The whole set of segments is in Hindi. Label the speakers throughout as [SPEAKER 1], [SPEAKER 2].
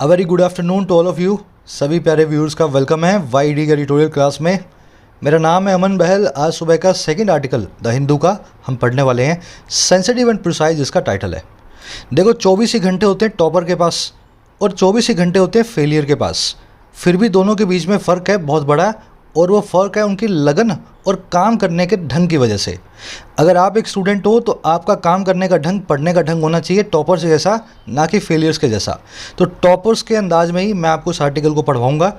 [SPEAKER 1] A very good afternoon to all of you. सभी प्यारे व्यूअर्स का वेलकम है वाईडी का ट्यूटोरियल क्लास में। मेरा नाम है अमन बहल। आज सुबह का सेकंड आर्टिकल द हिंदू का हम पढ़ने वाले हैं। सेंसिटिव एंड प्रिसाइज इसका टाइटल है। देखो 24 ही घंटे होते हैं टॉपर के पास और 24 ही घंटे होते हैं फेलियर के पास। फिर भी दोनों के बीच में फ़र्क है बहुत बड़ा, और वो फ़र्क है उनकी लगन और काम करने के ढंग की वजह से। अगर आप एक स्टूडेंट हो तो आपका काम करने का ढंग, पढ़ने का ढंग होना चाहिए टॉपर्स के जैसा, ना कि फेलियर्स के जैसा। तो टॉपर्स के अंदाज में ही मैं आपको इस आर्टिकल को पढ़वाऊँगा।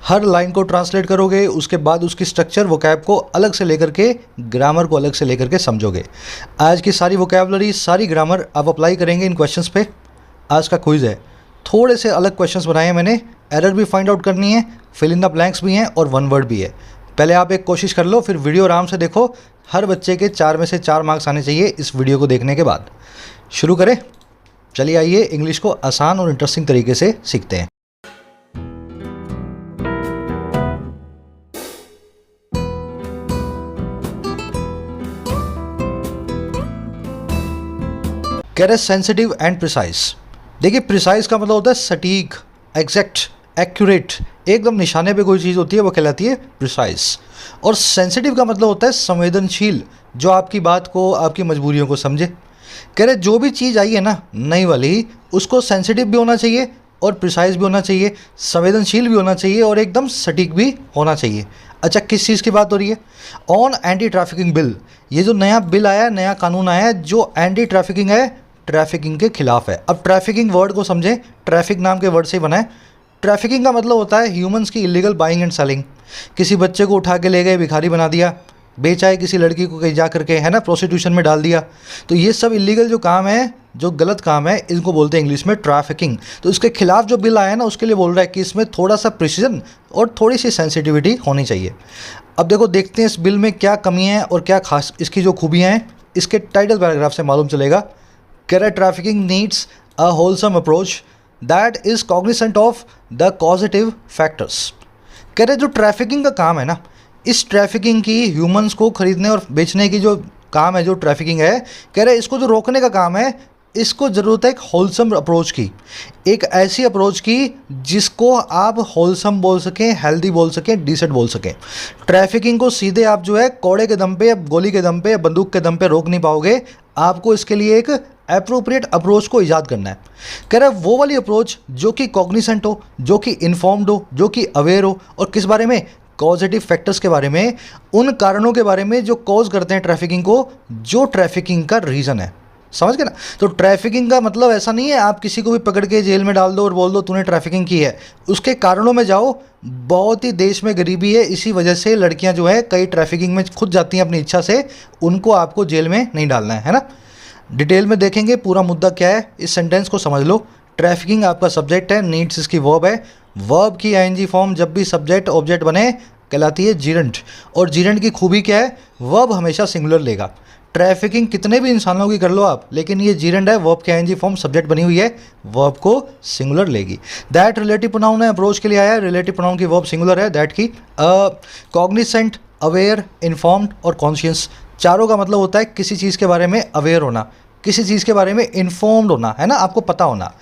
[SPEAKER 1] हर लाइन को ट्रांसलेट करोगे, उसके बाद उसकी स्ट्रक्चर वोकैब को अलग से लेकर के, ग्रामर को अलग से लेकर के समझोगे। आज की सारी वोकैबुलरी, सारी ग्रामर आप अप्लाई करेंगे इन क्वेश्चंस पे। आज का क्विज़ है, थोड़े से अलग क्वेश्चंस बनाए हैं मैंने। एरर भी फाइंड आउट करनी है, फिल इन द ब्लैंक्स भी हैं और वन वर्ड भी है। पहले आप एक कोशिश कर लो, फिर वीडियो आराम से देखो। हर बच्चे के 4 में से 4 मार्क्स आने चाहिए इस वीडियो को देखने के बाद। शुरू करें? चलिए आइए इंग्लिश को आसान और इंटरेस्टिंग तरीके से सीखते हैं। कह रहे सेंसिटिव एंड प्रिसाइज। देखिए प्रिसाइज का मतलब होता है सटीक, एग्जैक्ट, एक्यूरेट, एकदम निशाने पे कोई चीज़ होती है वो कहलाती है प्रिसाइज। और सेंसिटिव का मतलब होता है संवेदनशील, जो आपकी बात को, आपकी मजबूरियों को समझे। कह रहे जो भी चीज़ आई है ना नई वाली, उसको सेंसिटिव भी होना चाहिए और प्रिसाइज भी होना चाहिए, संवेदनशील भी होना चाहिए और एकदम सटीक भी होना चाहिए। अच्छा, किस चीज़ की बात हो रही है? On anti trafficking bill. ये जो नया बिल आया है, नया कानून आया है जो एंटी ट्रैफिकिंग है, ट्रैफिकिंग के खिलाफ है। अब ट्रैफिकिंग वर्ड को समझें, ट्रैफिक नाम के वर्ड से ही बना है। ट्रैफिकिंग का मतलब होता है ह्यूमंस की इलीगल बाइंग एंड सेलिंग। किसी बच्चे को उठा के ले गए, भिखारी बना दिया, बेचा है किसी लड़की को कहीं जा करके, है ना, प्रोस्टिट्यूशन में डाल दिया। तो ये सब इलीगल जो काम है, जो गलत काम है, इनको बोलते हैं इंग्लिश में ट्रैफिकिंग। तो इसके खिलाफ जो बिल आया है ना, उसके लिए बोल रहा है कि इसमें थोड़ा सा प्रिसीजन और थोड़ी सी सेंसिटिविटी होनी चाहिए। अब देखो, देखते हैं इस बिल में क्या कमी है और क्या खास इसकी जो खूबियाँ हैं, इसके टाइटल पैराग्राफ से मालूम चलेगा। कह रहा है trafficking needs a wholesome approach that is cognisant of the causative factors. कह रहे जो ट्रैफिकिंग का काम है ना, इस ट्रैफिकिंग की, ह्यूमंस को खरीदने और बेचने की जो काम है, जो ट्रैफिकिंग है, कह रहे इसको जो रोकने का काम है, इसको ज़रूरत है एक होलसम अप्रोच की, एक ऐसी अप्रोच की जिसको आप होलसम बोल सकें, हेल्दी बोल सकें, डिसेंट बोल सकें। ट्रैफिकिंग को सीधे आप जो है कौड़े के दम पे या गोली के दम पे या बंदूक के दम पे रोक नहीं पाओगे। आपको इसके लिए एक एप्रोप्रिएट अप्रोच को ईजाद करना है। कह रहा है वो वाली अप्रोच जो कि कॉग्निसेंट हो, जो कि इन्फॉर्म्ड हो, जो कि अवेयर हो, और किस बारे में? कॉजेटिव फैक्टर्स के बारे में, उन कारणों के बारे में जो कॉज करते हैं ट्रैफिकिंग को, जो ट्रैफिकिंग का रीज़न है। समझ गए ना? तो ट्रैफिकिंग का मतलब ऐसा नहीं है आप किसी को भी पकड़ के जेल में डाल दो और बोल दो तूने ट्रैफिकिंग की है। उसके कारणों में जाओ। बहुत ही देश में गरीबी है, इसी वजह से लड़कियां जो है कई ट्रैफिकिंग में खुद जाती हैं अपनी इच्छा से। उनको आपको जेल में नहीं डालना है ना। डिटेल में देखेंगे पूरा मुद्दा क्या है। इस सेंटेंस को समझ लो। ट्रैफिकिंग आपका सब्जेक्ट है, नीड्स इसकी वर्ब है। वर्ब की आईएनजी फॉर्म जब भी सब्जेक्ट ऑब्जेक्ट बने कहलाती है जीरेंट। और जीरेंट की खूबी क्या है? वर्ब हमेशा सिंगुलर लेगा। ट्रैफिकिंग कितने भी इंसानों की कर लो आप, लेकिन ये जीरेंट है, वर्ब की आईएनजी फॉर्म सब्जेक्ट बनी हुई है, वर्ब को सिंगुलर लेगी। दैट रिलेटिव प्रोनाउन है, अप्रोच के लिए आया है। रिलेटिव प्रोनाउन की वर्ब सिंगुलर है, दैट की। कॉग्निसेंट, अवेयर, इन्फॉर्म्ड और कॉन्शियस, चारों का मतलब होता है किसी चीज़ के बारे में अवेयर होना, किसी चीज़ के बारे में इन्फॉर्म्ड होना, है ना, आपको पता होना।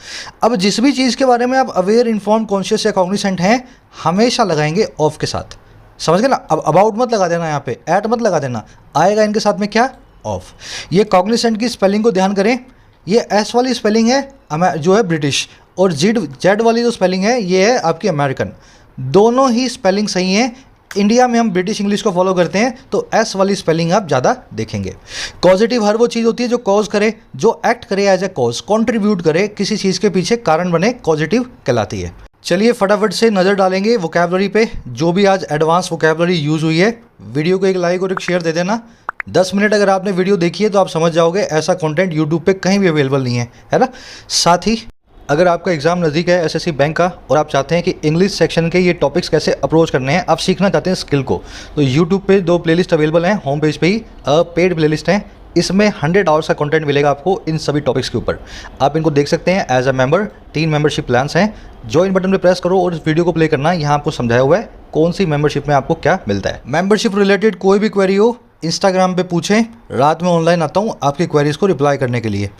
[SPEAKER 1] अब जिस भी चीज़ के बारे में आप अवेयर, इन्फॉर्म्ड, कॉन्शियस या कॉग्निसेंट हैं, हमेशा लगाएंगे ऑफ के साथ। समझ गए ना? अब अबाउट मत लगा देना, यहाँ पे एट मत लगा देना, आएगा इनके साथ में क्या? ऑफ। ये कॉग्निसेंट की स्पेलिंग को ध्यान करें। ये एस वाली स्पेलिंग है जो है ब्रिटिश, और जेड वाली जो स्पेलिंग है ये है आपकी अमेरिकन। दोनों ही स्पेलिंग सही हैं। इंडिया में हम ब्रिटिश इंग्लिश को फॉलो करते हैं, तो एस वाली स्पेलिंग आप ज़्यादा देखेंगे। पॉजिटिव हर वो चीज़ होती है जो कॉज करे, जो एक्ट करे एज ए कॉज, कॉन्ट्रीब्यूट करे, किसी चीज़ के पीछे कारण बने, पॉजिटिव कहलाती है। चलिए फटाफट से नज़र डालेंगे वोकैबुलरी पे, जो भी आज एडवांस वोकैबुलरी यूज़ हुई है। वीडियो को एक लाइक और एक शेयर दे देना। 10 मिनट अगर आपने वीडियो देखी है तो आप समझ जाओगे ऐसा कंटेंट यूट्यूब पे कहीं भी अवेलेबल नहीं है ना। साथ ही अगर आपका एग्जाम नज़दीक है एसएससी बैंक का और आप चाहते हैं कि इंग्लिश सेक्शन के ये टॉपिक्स कैसे अप्रोच करने हैं, आप सीखना चाहते हैं स्किल को, तो यूट्यूब पे 2 प्लेलिस्ट अवेलेबल हैं। होम पेज पे ही पेड प्लेलिस्ट हैं। इसमें 100 आवर्स का कंटेंट मिलेगा आपको इन सभी टॉपिक्स के ऊपर। आप इनको देख सकते हैं as a member. 3 membership plans हैं। ज्वाइन बटन पे प्रेस करो और इस वीडियो को प्ले करना। यहाँ आपको समझाया हुआ है कौन सी मेंबरशिप में आपको क्या मिलता है। मेंबरशिप रिलेटेड कोई भी क्वेरी हो इंस्टाग्राम पे पूछें। रात में ऑनलाइन आता हूँ आपकी क्वेरीज़ को रिप्लाई करने के लिए।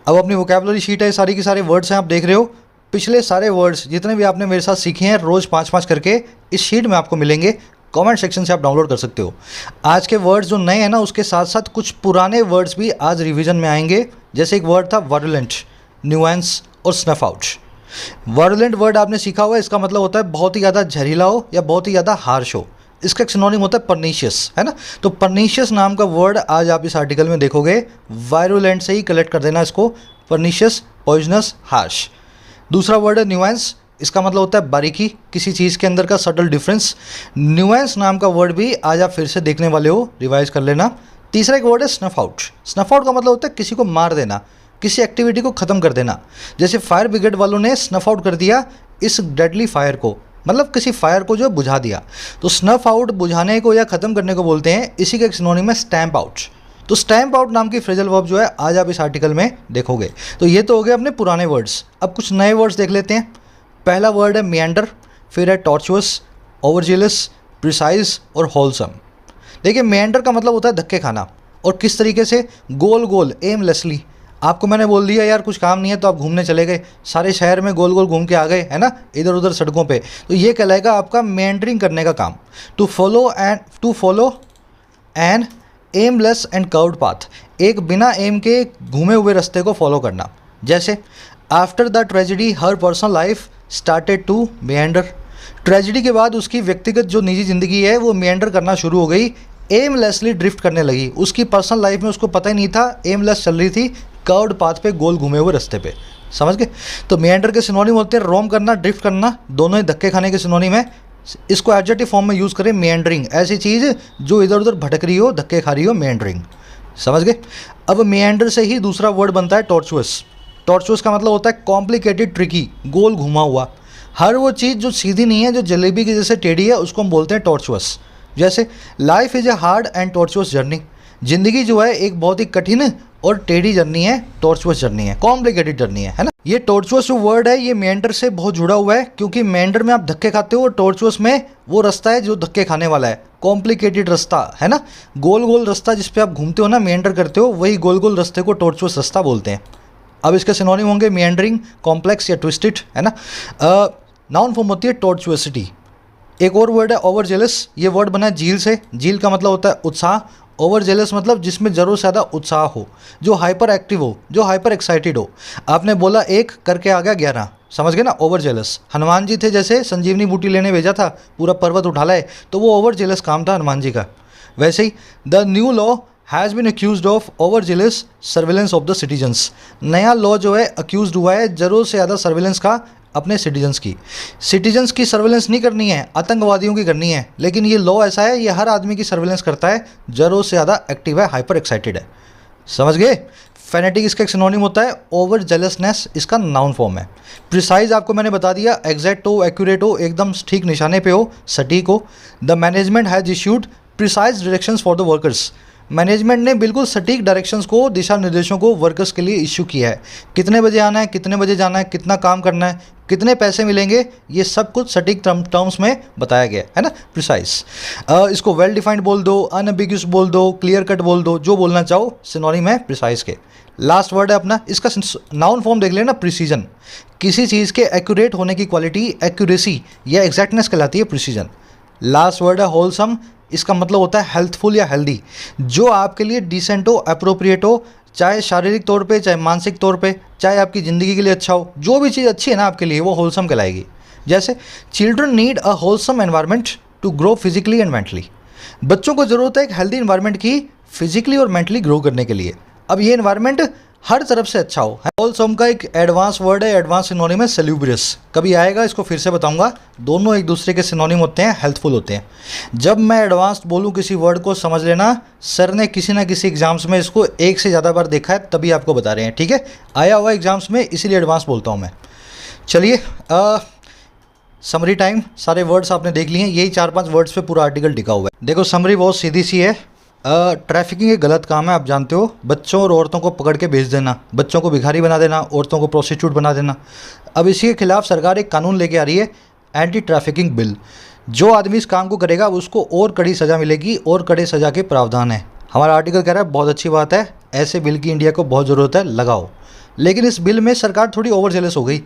[SPEAKER 1] अब अपनी वोकैबुलरी शीट है, सारी की सारे वर्ड्स हैं आप देख रहे हो। पिछले सारे वर्ड्स जितने भी आपने मेरे साथ सीखे हैं रोज़ 5-5 करके इस शीट में आपको मिलेंगे। कमेंट सेक्शन से आप डाउनलोड कर सकते हो। आज के वर्ड्स जो नए हैं ना, उसके साथ साथ कुछ पुराने वर्ड्स भी आज रिवीजन में आएंगे। जैसे एक वर्ड था वायरुलेंट, न्यूएंस और स्नफ आउट। वायरुलेंट वर्ड आपने सीखा हुआ है, इसका मतलब होता है बहुत ही ज़्यादा जहरीला हो या बहुत ही ज़्यादा हार्श हो। इसका एक सिनोनिम होता है परनीशियस, है ना। तो परनीशियस नाम का वर्ड आज आप इस आर्टिकल में देखोगे। वायरुलेंट से ही कलेक्ट कर देना इसको, परनीशियस, पॉइजनस, हार्श। दूसरा वर्ड है न्यूएंस, इसका मतलब होता है बारीकी, किसी चीज़ के अंदर का सटल डिफरेंस। न्यूएंस नाम का वर्ड भी आज आप फिर से देखने वाले हो, रिवाइज कर लेना। तीसरा एक वर्ड है स्नफ आउट। स्नफ आउट का मतलब होता है किसी को मार देना, किसी एक्टिविटी को ख़त्म कर देना। जैसे फायर ब्रिगेड वालों ने स्नफ आउट कर दिया इस डेडली फायर को, मतलब किसी फायर को जो बुझा दिया। तो स्नफ आउट बुझाने को या ख़त्म करने को बोलते हैं। इसी का एक सिनोनिम है स्टैम्प आउट। तो स्टैम्प आउट नाम की फ्रेजल वर्ब जो है आज आप इस आर्टिकल में देखोगे। तो ये तो हो गए अपने पुराने वर्ड्स। अब कुछ नए वर्ड्स देख लेते हैं। पहला वर्ड है मिएंडर, फिर है टॉर्चुअस, ओवरजेलस, प्रिसाइज और होलसम। देखिए मिएंडर का मतलब होता है धक्के खाना, और किस तरीके से, गोल गोल, एमलेसली। आपको मैंने बोल दिया यार कुछ काम नहीं है तो आप घूमने चले गए, सारे शहर में गोल गोल घूम के आ गए, है ना, इधर उधर सड़कों पे। तो ये कहलाएगा आपका मेंडरिंग करने का काम। To follow an aimless and curved path, एक बिना एम के घूमे हुए रास्ते को फॉलो करना। जैसे after the tragedy her personal life started to mend. Tragedy के बाद उसकी व्यक्तिगत जो निजी ज़िंदगी है वो मेंडर करना शुरू हो गई, एमलेसली ड्रिफ्ट करने लगी। उसकी पर्सनल लाइफ में उसको पता ही नहीं था, एमलेस चल रही थी कर्व्ड पाथ पे, गोल घूमे हुए रास्ते पे। समझ गए। तो मेंडर के सिनोनिम होते हैं रोम करना, ड्रिफ्ट करना, दोनों ही धक्के खाने के सिनोनिम है। इसको एडजेक्टिव फॉर्म में यूज़ करें, मेंडरिंग, ऐसी चीज़ जो इधर उधर भटक रही हो, धक्के खा रही हो, मेंडरिंग। समझ गए। अब मेंडर से ही दूसरा वर्ड बनता है टॉर्चुअस। टॉर्चुअस का मतलब होता है कॉम्प्लिकेटेड, ट्रिकी, गोल घुमा हुआ। हर वो चीज़ जो सीधी नहीं है, जो जलेबी की जैसे टेढ़ी है, उसको हम बोलते हैं टॉर्चुअस। जैसे life is a hard and tortuous journey, ज़िंदगी जो है एक बहुत ही कठिन और टेढ़ी जर्नी है, टॉर्चुअस जर्नी है, कॉम्प्लिकेटेड जर्नी है ना। ये टॉर्चुअस जो वर्ड है ये मेंडर से बहुत जुड़ा हुआ है, क्योंकि मेंडर में आप धक्के खाते हो और टॉर्चुअस में वो रास्ता है जो धक्के खाने वाला है, कॉम्प्लिकेटेड रास्ता, है ना। गोल गोल रास्ता जिस पे आप घूमते हो ना, मेंडर करते हो, वही गोल गोल रास्ते को टॉर्चुअस रास्ता बोलते हैं। अब इसके सिनोनिम होंगे मेंडरिंग, कॉम्प्लेक्स या ट्विस्टेड, है ना। नाउन फॉर्म होती है टॉर्चुअसिटी। एक और वर्ड है ओवर जेलस, ये वर्ड बना है झील से। झील का मतलब होता है उत्साह, ओवर जेलस मतलब जिसमें ज़रूर से ज़्यादा उत्साह हो, जो हाइपर एक्टिव हो, जो हाइपर एक्साइटेड हो। आपने बोला एक करके आ गया 11, समझ गए ना, ओवर जेलस। हनुमान जी थे, जैसे संजीवनी बूटी लेने भेजा था, पूरा पर्वत उठा लाए, तो वो ओवर जेलस काम था हनुमान जी का। वैसे ही the new law has been accused of over jealous surveillance of the citizens. नया लॉ जो है अक्यूज़ हुआ है ज़रूर से ज़्यादा सर्विलेंस का अपने सिटीजन्स की सर्विलेंस नहीं करनी है, आतंकवादियों की करनी है। लेकिन ये लॉ ऐसा है, ये हर आदमी की सर्विलेंस करता है, ज़रूर से ज़्यादा एक्टिव है, हाइपर एक्साइटेड है। समझ गए। फेनेटिक इसका एक सिनोनिम होता है ओवर जेलसनेस, इसका नाउन फॉर्म है। प्रिसाइज आपको मैंने बता दिया, एग्जैक्ट हो, एक्यूरेट हो, एकदम ठीक निशाने पे हो, सटीक हो। The management has issued precise directions for the workers. Management ने बिल्कुल सटीक डायरेक्शंस को, दिशा निर्देशों को वर्कर्स के लिए इश्यू किया है। कितने बजे आना है, कितने बजे जाना है, कितना काम करना है, कितने पैसे मिलेंगे, ये सब कुछ सटीक टर्म्स में बताया गया है ना, प्रिसाइज। इसको वेल डिफाइंड बोल दो, अनएम्बिग्यूअस बोल दो, क्लियर कट बोल दो, जो बोलना चाहो, सिनोनिम है प्रिसाइज के। लास्ट वर्ड है अपना, इसका नाउन फॉर्म देख लेना, प्रिसीजन। किसी चीज़ के एक्यूरेट होने की क्वालिटी, एक्यूरेसी या एग्जैक्टनेस कहलाती है प्रिसीजन। लास्ट वर्ड है होलसम, इसका मतलब होता है हेल्थफुल या हेल्दी, जो आपके लिए डिसेंट हो, अप्रोप्रिएट हो, चाहे शारीरिक तौर पे, चाहे मानसिक तौर पे, चाहे आपकी ज़िंदगी के लिए अच्छा हो। जो भी चीज़ अच्छी है ना आपके लिए, वो होलसम कहलाएगी। जैसे children need a wholesome environment to grow physically and mentally. बच्चों को ज़रूरत है एक हेल्दी एनवायरनमेंट की, फिजिकली और मेंटली ग्रो करने के लिए। अब ये एनवायरनमेंट हर तरफ से अच्छा हो। होलसम का एक एडवांस वर्ड है, एडवांस सिनोनिम है सेल्यूब्रियस। कभी आएगा, इसको फिर से बताऊंगा। दोनों एक दूसरे के सिनोनिम होते हैं, हेल्थफुल होते हैं। जब मैं एडवांस बोलूं किसी वर्ड को, समझ लेना सर ने किसी ना किसी एग्जाम्स में इसको एक से ज़्यादा बार देखा है, तभी आपको बता रहे हैं, ठीक है। आया हुआ एग्जाम्स में, इसीलिए एडवांस बोलता हूँ मैं। चलिए समरी टाइम। सारे वर्ड्स आपने देख लिए हैं, यही 4-5 वर्ड्स पे पूरा आर्टिकल टिका हुआ है। देखो समरी बहुत सीधी सी है। ट्रैफिकिंग एक गलत काम है, आप जानते हो। बच्चों और औरतों को पकड़ के भेज देना, बच्चों को भिखारी बना देना, औरतों को प्रोस्टिट्यूट बना देना। अब इसी के खिलाफ सरकार एक कानून लेके आ रही है, एंटी ट्रैफिकिंग बिल। जो आदमी इस काम को करेगा उसको और कड़ी सज़ा मिलेगी, और कड़े सज़ा के प्रावधान है। हमारा आर्टिकल कह रहा है बहुत अच्छी बात है, ऐसे बिल की इंडिया को बहुत ज़रूरत है, लगाओ। लेकिन इस बिल में सरकार थोड़ी ओवर जेलस हो गई,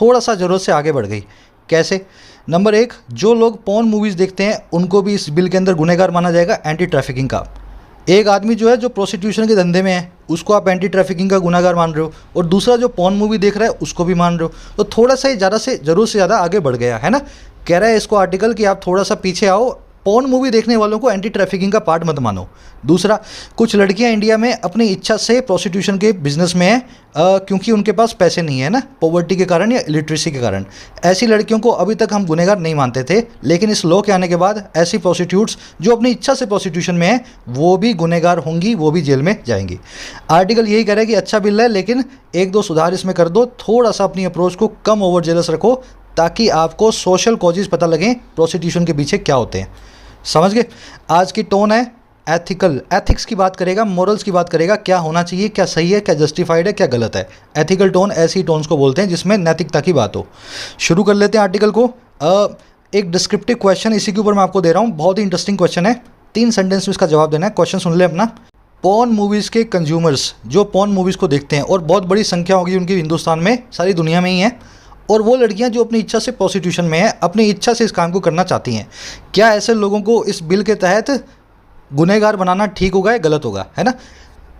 [SPEAKER 1] थोड़ा सा ज़रूरत से आगे बढ़ गई। कैसे? नंबर एक, जो लोग पॉर्न मूवीज़ देखते हैं उनको भी इस बिल के अंदर गुनहगार माना जाएगा एंटी ट्रैफिकिंग का। एक आदमी जो है जो प्रोस्टिट्यूशन के धंधे में है उसको आप एंटी ट्रैफिकिंग का गुनहगार मान रहे हो, और दूसरा जो पॉर्न मूवी देख रहा है उसको भी मान रहे हो, तो थोड़ा सा ज़्यादा से ज़रूर से ज़्यादा आगे बढ़ गया है ना। कह रहा है इसको आर्टिकल कि आप थोड़ा सा पीछे आओ, पॉर्न मूवी देखने वालों को एंटी ट्रैफिकिंग का पार्ट मत मानो। दूसरा, कुछ लड़कियां इंडिया में अपनी इच्छा से प्रोस्टिट्यूशन के बिजनेस में हैं क्योंकि उनके पास पैसे नहीं है ना, पॉवर्टी के कारण या इलिटरेसी के कारण। ऐसी लड़कियों को अभी तक हम गुनहगार नहीं मानते थे, लेकिन इस लॉ के आने के बाद ऐसी प्रोस्टिट्यूट्स जो अपनी इच्छा से प्रोस्टिट्यूशन में हैं वो भी गुनहगार होंगी, वो भी जेल में जाएंगी। आर्टिकल यही कह रहा है कि अच्छा बिल है, लेकिन एक दो सुधार इसमें कर दो, थोड़ा सा अपनी अप्रोच को कम ओवर जेलस रखो ताकि आपको सोशल कॉजेज़ पता लगें प्रोस्टिट्यूशन के पीछे क्या होते हैं। समझ गए? आज की टोन है एथिक्स की बात करेगा, मोरल्स की बात करेगा, क्या होना चाहिए, क्या सही है, क्या जस्टिफाइड है, क्या गलत है। एथिकल टोन ऐसी टोन्स को बोलते हैं जिसमें नैतिकता की बात हो। शुरू कर लेते हैं आर्टिकल को। एक डिस्क्रिप्टिव क्वेश्चन इसी के ऊपर मैं आपको दे रहा हूँ, बहुत ही इंटरेस्टिंग क्वेश्चन है, 3 सेंटेंस में इसका जवाब देना है। क्वेश्चन सुन ले अपना। पॉर्न मूवीज़ के कंज्यूमर्स जो पॉर्न मूवीज़ को देखते हैं, और बहुत बड़ी संख्या होगी उनकी हिंदुस्तान में, सारी दुनिया में ही है, और वो लड़कियां जो अपनी इच्छा से प्रोस्टिट्यूशन में है, अपनी इच्छा से इस काम को करना चाहती हैं, क्या ऐसे लोगों को इस बिल के तहत गुनहगार बनाना ठीक होगा या गलत होगा? है ना।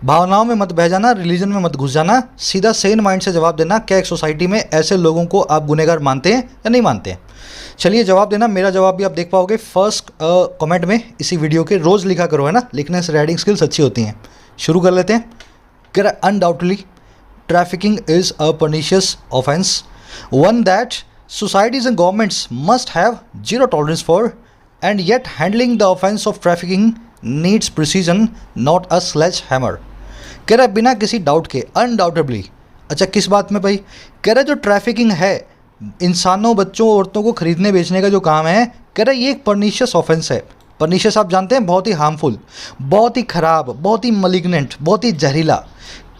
[SPEAKER 1] भावनाओं में मत बह जाना, रिलीजन में मत घुस जाना, सीधा सेन माइंड से जवाब देना। क्या एक सोसाइटी में ऐसे लोगों को आप गुनहगार मानते हैं या नहीं मानते हैं? चलिए जवाब देना। मेरा जवाब भी आप देख पाओगे फर्स्ट कमेंट में इसी वीडियो के। रोज़ लिखा करो, है ना, लिखने से राइटिंग स्किल्स अच्छी होती हैं। शुरू कर लेते हैं। कह रहा undoubtedly trafficking is a pernicious offence, one that societies and governments must have zero tolerance for, and yet handling the offense of trafficking needs precision, not a sledgehammer. कह रहा है बिना किसी डाउट के, अनडाउटेबली। अच्छा किस बात में भाई? कह रहा है जो ट्रैफिकिंग है, इंसानों, बच्चों, औरतों को खरीदने बेचने का जो काम है, कह रहा है ये एक पर्निशियस ऑफेंस है। पर्निशियस आप जानते हैं, बहुत ही हार्मफुल, बहुत ही ख़राब, बहुत ही मलिग्नेंट, बहुत ही जहरीला।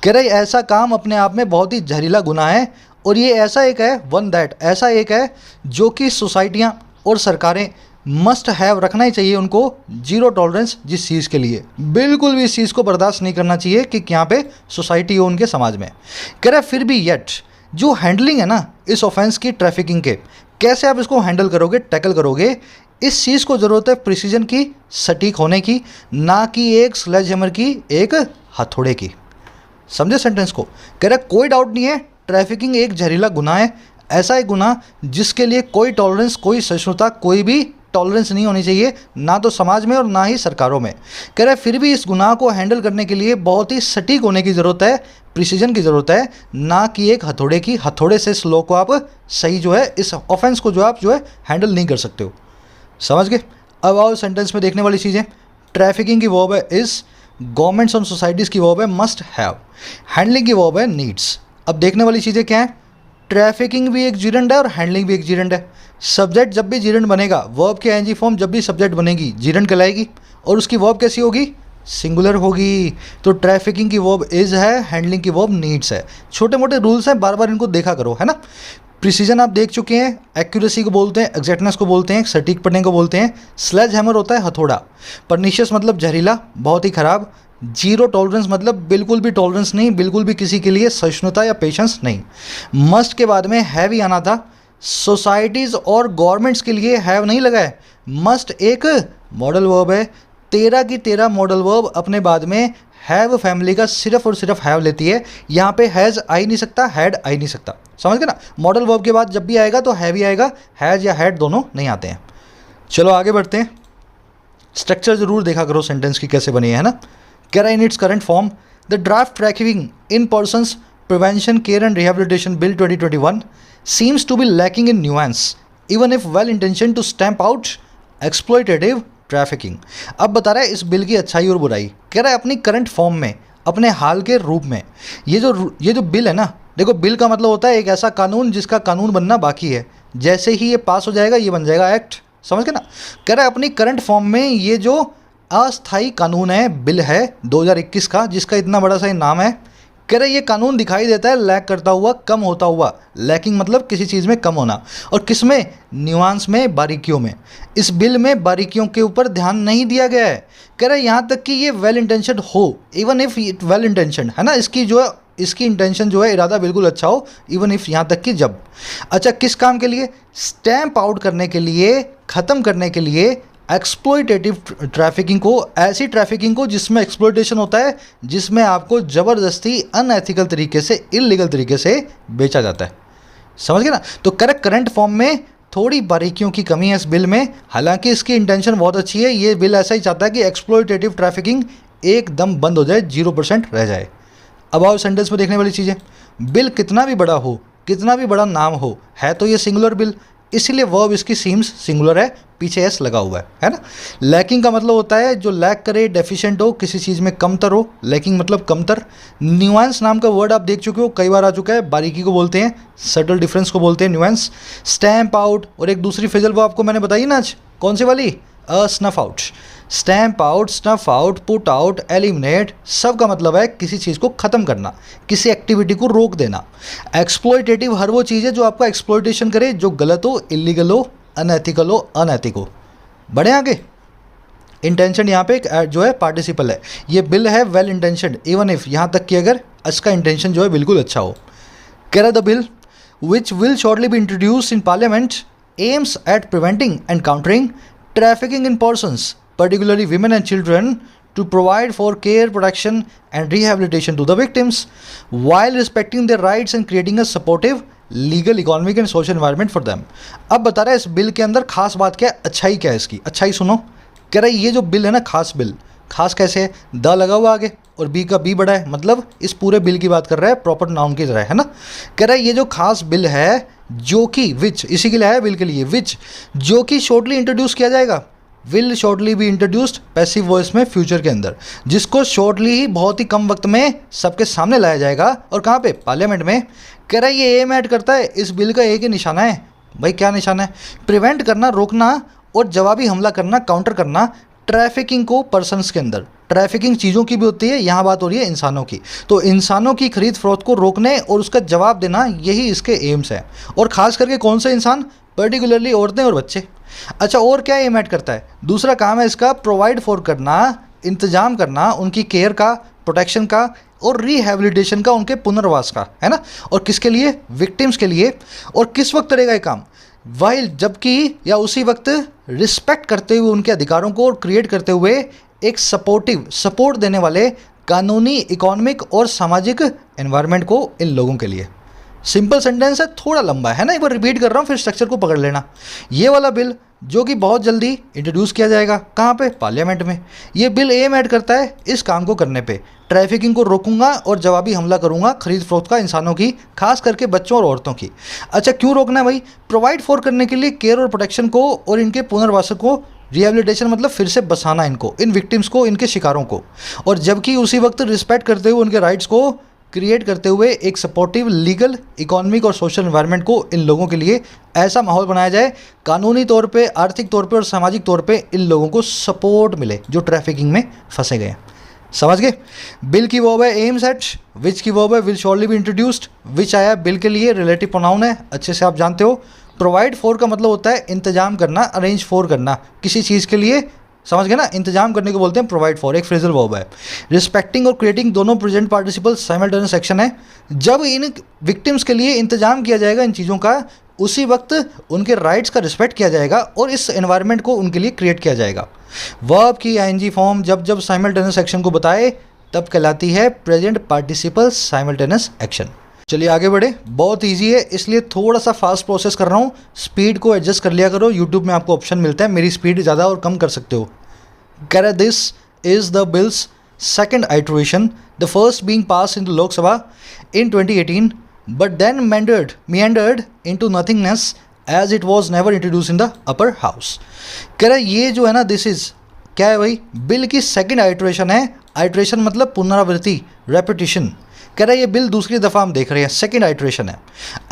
[SPEAKER 1] कह रहा है ऐसा काम अपने आप में बहुत ही जहरीला गुनाह है, और ये ऐसा एक है, वन दैट, ऐसा एक है जो कि सोसाइटियाँ और सरकारें मस्ट हैव, रखना ही चाहिए उनको, जीरो टॉलरेंस जिस चीज़ के लिए। बिल्कुल भी इस चीज़ को बर्दाश्त नहीं करना चाहिए कि यहाँ पे सोसाइटी हो उनके समाज में। कह रहा है फिर भी येट जो हैंडलिंग है ना इस ऑफेंस की, ट्रैफिकिंग के, कैसे आप इसको हैंडल करोगे, टैकल करोगे, इस चीज़ को ज़रूरत है प्रिसीजन की, सटीक होने की, ना कि एक स्लेज हैमर की, एक हथौड़े की। समझे सेंटेंस को? कह रहा है कोई डाउट नहीं है, ट्रैफिकिंग एक जहरीला गुनाह है, ऐसा एक गुनाह जिसके लिए कोई टॉलरेंस, कोई सहिष्णुता, कोई भी टॉलरेंस नहीं होनी चाहिए, ना तो समाज में और ना ही सरकारों में। कह रहा है फिर भी इस गुनाह को हैंडल करने के लिए बहुत ही सटीक होने की ज़रूरत है, प्रिसीजन की ज़रूरत है, ना कि एक हथौड़े की। हथौड़े से इस लॉ को आप सही जो है, इस ऑफेंस को जो आप जो है हैंडल नहीं कर सकते हो। समझ गए? अब आओ सेंटेंस में देखने वाली चीज़ें। ट्रैफिकिंग की वर्ब है इज़, गवर्नमेंट्स और सोसाइटीज़ की वर्ब है मस्ट हैव, हैंडलिंग की वर्ब है नीड्स। अब देखने वाली चीज़ें क्या हैं? ट्रैफिकिंग भी एक जीरेंड है और हैंडलिंग भी एक जीरेंड है। सब्जेक्ट जब भी जीरेंड बनेगा, वर्ब के एनजी फॉर्म जब भी सब्जेक्ट बनेगी, जीरेंड कहलाएगी, और उसकी वर्ब कैसी होगी? सिंगुलर होगी। तो ट्रैफिकिंग की वर्ब इज़ है, हैंडलिंग की वर्ब नीड्स है। छोटे मोटे रूल्स हैं, बार बार इनको देखा करो, है ना। प्रिसीजन आप देख चुके हैं, एक्यूरेसी को बोलते हैं, एग्जैक्टनेस को बोलते हैं, सटीक पढ़ने को बोलते हैं। स्लेज हैमर होता है हथौड़ा। पर्निशियस मतलब जहरीला, बहुत ही ख़राब। जीरो टॉलरेंस मतलब बिल्कुल भी टॉलरेंस नहीं, बिल्कुल भी किसी के लिए सहिष्णुता या पेशेंस नहीं। मस्ट के बाद में हैव ही आना था। सोसाइटीज़ और गवर्नमेंट्स के लिए हैव नहीं लगा है, मस्ट एक मॉडल वर्ब है। 13 की 13 मॉडल वर्ब अपने बाद में हैव फैमिली का सिर्फ और सिर्फ हैव लेती है। यहाँ पे हैज़ आ ही नहीं सकता, हैड आ ही नहीं सकता। समझ गए ना? मॉडल वर्ब के बाद जब भी आएगा तो हैव ही आएगा, हैज़ या हैड दोनों नहीं आते हैं। चलो आगे बढ़ते हैं। स्ट्रक्चर ज़रूर देखा करो सेंटेंस की कैसे बनी है ना। कह रहा है in its current form the draft trafficking in persons prevention care and rehabilitation bill 2021 seems to be lacking in nuance even if well intentioned to stamp out exploitative trafficking। अब बता रहा है इस बिल की अच्छाई और बुराई। कह रहा है अपनी करंट फॉर्म में, अपने हाल के रूप में, ये जो बिल है ना, देखो बिल का मतलब होता है एक ऐसा कानून जिसका कानून बनना बाकी है। जैसे ही ये पास हो जाएगा ये बन जाएगा एक्ट। समझ गए ना? कह रहा है अपनी करंट फॉर्म में ये जो अस्थायी कानून है, बिल है 2021 का, जिसका इतना बड़ा सा नाम है। कह रहे ये कानून दिखाई देता है लैक करता हुआ, कम होता हुआ। लैकिंग मतलब किसी चीज़ में कम होना, और किस में? न्यूआंस में, बारीकियों में। इस बिल में बारीकियों के ऊपर ध्यान नहीं दिया गया है। कह रहे यहाँ तक कि ये वेल इंटेंशन हो, इवन इफ वेल इंटेंशन है ना, इसकी जो है इसकी इंटेंशन जो है, इरादा बिल्कुल अच्छा हो, इवन इफ यहाँ तक कि जब। अच्छा, किस काम के लिए? स्टैम्प आउट करने के लिए, ख़त्म करने के लिए एक्सप्लॉयटेटिव ट्रैफिकिंग को, ऐसी ट्रैफिकिंग को जिसमें एक्सप्लॉयटेशन होता है, जिसमें आपको ज़बरदस्ती अनएथिकल तरीके से, इलीगल तरीके से बेचा जाता है। समझ गए ना? तो करंट फॉर्म में थोड़ी बारीकियों की कमी है इस बिल में, हालांकि इसकी इंटेंशन बहुत अच्छी है। ये बिल ऐसा ही चाहता है कि एक्सप्लॉयटेटिव ट्रैफिकिंग एकदम बंद हो जाए, 0% रह जाए। अब आओ सेंटेंस में देखने वाली चीज़ें। बिल कितना भी बड़ा हो, कितना भी बड़ा नाम हो, है तो ये सिंगुलर बिल, इसीलिए वर्ब इसकी सीम्स सिंगुलर है, पीछे एस लगा हुआ है ना। लैकिंग का मतलब होता है जो लैक करे, डेफिशिएंट हो, किसी चीज़ में कमतर हो। लैकिंग मतलब कमतर। न्यूएंस नाम का वर्ड आप देख चुके हो, कई बार आ चुका है। बारीकी को बोलते हैं, सटल डिफरेंस को बोलते हैं न्यूएंस। स्टैम्प आउट और एक दूसरी फिजल वो आपको मैंने बताई ना आज, कौन सी वाली? Snuff out. Stamp out, snuff out, put out, eliminate, सब का मतलब है किसी चीज़ को ख़त्म करना, किसी एक्टिविटी को रोक देना। एक्सप्लॉयटेटिव हर वो चीज़ है जो आपका एक्सप्लॉयटेशन करे, जो गलत हो, इलीगल हो, अनएथिकल हो, अनैतिक हो। बढ़े आगे। इंटेंशन यहाँ पे जो है पार्टिसिपल है। ये बिल है वेल इंटेंशनड, इवन इफ, यहाँ तक कि अगर इसका इंटेंशन जो है बिल्कुल अच्छा हो। कह रहा the bill which will shortly be introduce in parliament aims at preventing and countering trafficking in persons, particularly women and children, to provide for care, protection and rehabilitation to the victims while respecting their rights and creating a supportive legal, economic and social environment for them। अब बता रहा है इस बिल के अंदर खास बात क्या है, अच्छाई क्या है इसकी। अच्छाई सुनो। कह रहा है ये जो बिल है ना, खास बिल, खास कैसे है? द लगा हुआ आगे और बी का बी बड़ा है, मतलब इस पूरे बिल की बात कर रहा है, प्रॉपर नाउन की तरह, है ना। कह रहा है ये जो खास बिल है, जो कि विच, इसी के लिए है बिल के लिए, विच, जो कि शॉर्टली इंट्रोड्यूस किया जाएगा, will shortly be introduced, passive voice में फ्यूचर के अंदर, जिसको शॉर्टली ही, बहुत ही कम वक्त में सबके सामने लाया जाएगा। और कहाँ पे? पार्लियामेंट में। कह रहा है ये एम ऐड करता है, इस बिल का एक ही निशाना है। भाई क्या निशाना है? प्रिवेंट करना, रोकना और जवाबी हमला करना, काउंटर करना ट्रैफिकिंग को पर्सन्स के अंदर। ट्रैफिकिंग चीज़ों की भी होती है, यहाँ बात हो रही है इंसानों की। तो इंसानों की खरीद फरोख्त को रोकने और उसका जवाब देना, यही इसके एम्स हैं। और ख़ास करके कौन से इंसान? पर्टिकुलरली औरतें और बच्चे। अच्छा, और क्या एम ऐड करता है? दूसरा काम है इसका प्रोवाइड फॉर करना, इंतजाम करना उनकी केयर का, प्रोटेक्शन का और रिहेबिलिटेशन का, उनके पुनर्वास का, है ना। और किसके लिए? विक्टिम्स के लिए। और किस वक्त करेगा ये काम? वाइल, जबकि या उसी वक्त रिस्पेक्ट करते हुए उनके अधिकारों को, और क्रिएट करते हुए एक सपोर्टिव, सपोर्ट देने वाले कानूनी, इकोनॉमिक और सामाजिक एनवायरनमेंट को इन लोगों के लिए। सिंपल सेंटेंस है, थोड़ा लंबा है ना, एक बार रिपीट कर रहा हूँ, फिर स्ट्रक्चर को पकड़ लेना। ये वाला बिल जो कि बहुत जल्दी इंट्रोड्यूस किया जाएगा, कहाँ पे? पार्लियामेंट में। ये बिल एम ऐड करता है इस काम को करने पे, ट्रैफिकिंग को रोकूंगा और जवाबी हमला करूंगा खरीद फरोख्त का, इंसानों की, खास करके बच्चों और औरतों की। अच्छा, क्यों रोकना है भाई? प्रोवाइड फॉर करने के लिए, केयर और प्रोटेक्शन को और इनके पुनर्वास को, रिहेबिलिटेशन मतलब फिर से बसाना इनको, इन विक्टिम्स को, इनके शिकारों को। और जबकि उसी वक्त रिस्पेक्ट करते हुए उनके राइट्स को क्रिएट करते हुए एक सपोर्टिव, लीगल, इकोनॉमिक और सोशल एनवायरनमेंट को इन लोगों के लिए ऐसा माहौल बनाया जाए, कानूनी तौर पे, आर्थिक तौर पे और सामाजिक तौर पे इन लोगों को सपोर्ट मिले जो ट्रैफिकिंग में फंसे गए। समझ गए? बिल की वर्ब है एम्स एट, विच की वर्ब है विल शॉर्टली बी इंट्रोड्यूस्ड। विच आया बिल के लिए, रिलेटिव प्रोनाउन है, अच्छे से आप जानते हो। प्रोवाइड फॉर का मतलब होता है इंतजाम करना, अरेंज फॉर करना किसी चीज़ के लिए। समझ गए ना? इंतजाम करने को बोलते हैं प्रोवाइड फॉर, एक फ्रेजल वर्ब है। रिस्पेक्टिंग और क्रिएटिंग दोनों प्रेजेंट पार्टिसिपल साइमल्टेनियस एक्शन है। जब इन विक्टिम्स के लिए इंतजाम किया जाएगा इन चीज़ों का, उसी वक्त उनके राइट्स का रिस्पेक्ट किया जाएगा और इस एनवायरनमेंट को उनके लिए क्रिएट किया जाएगा। वर्ब की आईएनजी फॉर्म जब जब साइमल्टेनियस एक्शन को बताए तब कहलाती है प्रेजेंट पार्टिसिपल साइमल्टेनियस एक्शन। चलिए आगे बढ़े। बहुत इजी है, इसलिए थोड़ा सा फास्ट प्रोसेस कर रहा हूँ, स्पीड को एडजस्ट कर लिया करो। यूट्यूब में आपको ऑप्शन मिलता है, मेरी स्पीड ज़्यादा और कम कर सकते हो। कह रहा है this is the bill's second iteration, the first being pass in Lok Sabha in 2018 but then meandered into nothingness as it was never introduced in the upper house। कह रहा है ये जो है ना, दिस इज़ क्या है भाई? बिल की सेकेंड आइटरेशन है। आइटरेशन मतलब पुनरावृत्ति, रेपिटिशन। कह रहा है ये बिल दूसरी दफ़ा हम देख रहे हैं, सेकंड आइटरेशन है।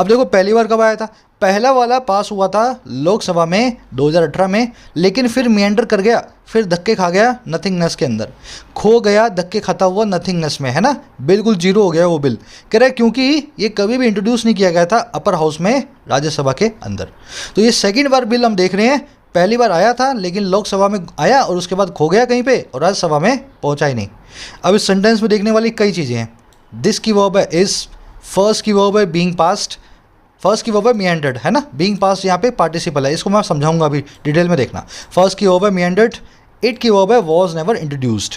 [SPEAKER 1] अब देखो पहली बार कब आया था? पहला वाला पास हुआ था लोकसभा में 2018 में, लेकिन फिर मिएंडर कर गया, फिर धक्के खा गया नथिंगनेस के अंदर, खो गया, धक्के खाता हुआ नथिंगनेस में, है ना, बिल्कुल जीरो हो गया वो बिल। कह रहा है क्योंकि ये कभी भी इंट्रोड्यूस नहीं किया गया था अपर हाउस में, राज्यसभा के अंदर। तो ये सेकेंड बार बिल हम देख रहे हैं। पहली बार आया था लेकिन लोकसभा में आया और उसके बाद खो गया कहीं पे और राज्यसभा में पहुंचा ही नहीं। अब इस सेंटेंस में देखने वाली कई चीज़ें हैं। दिस की वर्ब है इज, फर्स्ट की वर्ब है बीइंग पास्ट, फर्स्ट की वर्ब है meandered, है ना, बीइंग पास्ट यहाँ पे पार्टिसिपल है, इसको मैं समझाऊंगा अभी डिटेल में देखना। फर्स्ट की वर्ब है meandered, इट की वर्ब है वॉज नेवर इंट्रोड्यूस्ड।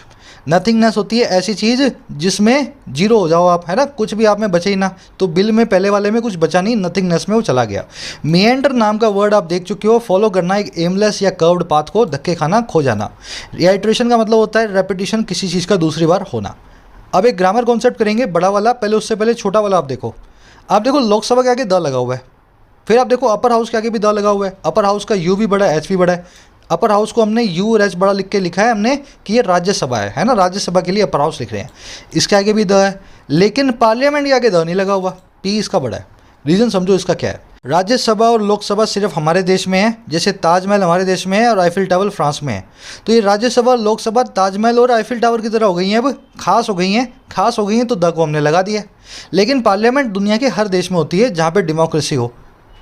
[SPEAKER 1] नथिंगनेस होती है ऐसी चीज़ जिसमें जीरो हो जाओ आप, है ना, कुछ भी आप में बचे ही ना, तो बिल में पहले वाले में कुछ बचा नहीं, नथिंगनेस में वो चला गया। meander नाम का वर्ड आप देख चुके हो, फॉलो करना एक एमलेस या कर्व्ड पाथ को, धक्के खाना, खो जाना। रिआइट्रेशन का मतलब होता है रेपिटेशन, किसी चीज़ का दूसरी बार होना। अब एक ग्रामर कॉन्सेप्ट करेंगे बड़ा वाला, पहले उससे पहले छोटा वाला आप देखो। आप देखो लोकसभा के आगे द लगा हुआ है, फिर आप देखो अपर हाउस के आगे भी द लगा हुआ है, अपर हाउस का यू भी बड़ा है, एच भी बड़ा है। अपर हाउस को हमने यू और एच बड़ा लिख के लिखा है हमने कि ये राज्यसभा है ना, राज्यसभा के लिए अपर हाउस लिख रहे हैं। इसके आगे भी द है, लेकिन पार्लियामेंट के आगे द नहीं लगा हुआ, पी इसका बड़ा है। रीज़न समझो इसका क्या है। राज्यसभा और लोकसभा सिर्फ हमारे देश में है, जैसे ताजमहल हमारे देश में है और आईफिल टावर फ्रांस में है, तो ये राज्यसभा लोकसभा ताजमहल और आईफिल टावर की तरह हो गई हैं, अब खास हो गई हैं, खास हो गई हैं, तो द को हमने लगा दिया। लेकिन पार्लियामेंट दुनिया के हर देश में होती है जहाँ पे डेमोक्रेसी हो,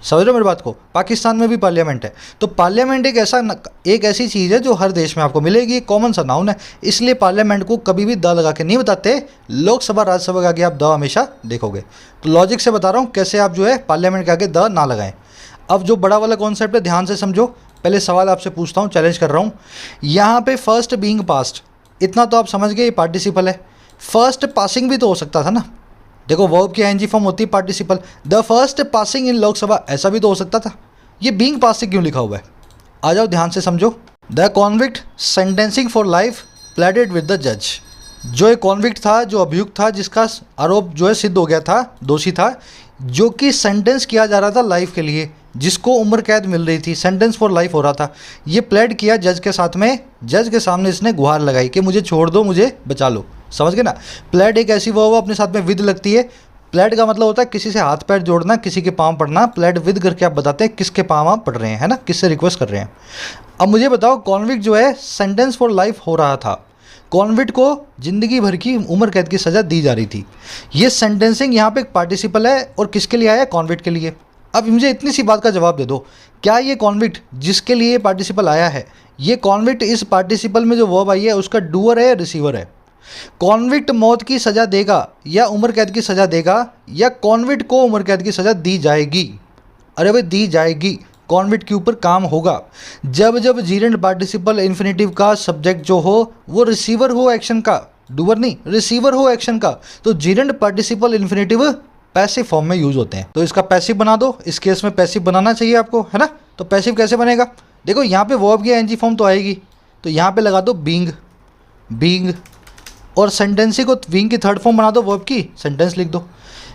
[SPEAKER 1] समझ रहे हो मेरी बात को। पाकिस्तान में भी पार्लियामेंट है, तो पार्लियामेंट एक ऐसी चीज़ है जो हर देश में आपको मिलेगी, कॉमन सा नाउन है, इसलिए पार्लियामेंट को कभी भी द लगा के नहीं बताते। लोकसभा राज्यसभा के आगे आप द हमेशा देखोगे। तो लॉजिक से बता रहा हूँ कैसे आप जो है पार्लियामेंट के आगे द ना लगाएं। अब जो बड़ा वाला कॉन्सेप्ट है ध्यान से समझो। पहले सवाल आपसे पूछता हूँ, चैलेंज कर रहा हूँ। यहाँ पे फर्स्ट बीइंग पास्ट, इतना तो आप समझ गए, ये पार्टिसिपल है। फर्स्ट पासिंग भी तो हो सकता था ना, देखो वर्ब की आईएनजी फॉर्म होती है participle. The first passing in Lok Sabha, ऐसा भी तो हो सकता था। ये बीइंग पासिंग क्यों लिखा हुआ है, आ जाओ ध्यान से समझो। The convict sentencing for life प्लेडेड with the जज, जो एक कॉन्विक्ट था, जो अभियुक्त था, जिसका आरोप जो है सिद्ध हो गया था, दोषी था, जो कि सेंटेंस किया जा रहा था लाइफ के लिए, जिसको उम्र कैद मिल रही थी, सेंटेंस फॉर लाइफ हो रहा था। ये प्लेड किया जज के साथ में, जज के सामने इसने गुहार लगाई कि मुझे छोड़ दो, मुझे बचा लो, समझ गए ना। प्लेड एक ऐसी वर्ब अपने साथ में विद लगती है। प्लेड का मतलब होता है किसी से हाथ पैर जोड़ना, किसी के पाँव पड़ना। प्लेड विद करके आप बताते हैं किसके पाँव आप पड़ रहे हैं, है ना, किससे रिक्वेस्ट कर रहे हैं। अब मुझे बताओ, कॉन्विक्ट जो है सेंटेंस फॉर लाइफ हो रहा था, कॉन्विक्ट को जिंदगी भर की उम्र कैद की सज़ा दी जा रही थी। ये सेंटेंसिंग यहाँ पे एक पार्टिसिपल है और किसके लिए आया, कॉन्विक्ट के लिए। अब मुझे इतनी सी बात का जवाब दे दो, क्या ये कॉन्विक्ट जिसके लिए पार्टिसिपल आया है, ये कॉन्विक्ट इस पार्टिसिपल में जो वर्ब आई है उसका डूअर है या रिसीवर है? कॉन्विक्ट मौत की सज़ा देगा या उम्र कैद की सज़ा देगा, या कॉन्विक्ट को उम्र कैद की सज़ा दी जाएगी? अरे भाई दी जाएगी, कॉन्विक्ट के ऊपर काम होगा। जब जब जीरेंड पार्टिसिपल इन्फिनेटिव का सब्जेक्ट जो हो वो रिसीवर हो एक्शन का, डूअर नहीं, रिसीवर हो एक्शन का, तो जीरेंड पार्टिसिपल इन्फिनेटिव पैसिव फॉर्म में यूज होते हैं। तो इसका पैसिव बना दो, इस केस में पैसिव बनाना चाहिए आपको, है ना। तो पैसिव कैसे बनेगा, देखो यहाँ पे वर्ब की एनजी फॉर्म तो आएगी, तो यहाँ पे लगा दो बीइंग, बीइंग, और सेंटेंसी को बीइंग की थर्ड फॉर्म बना दो, वर्ब की सेंटेंस लिख दो,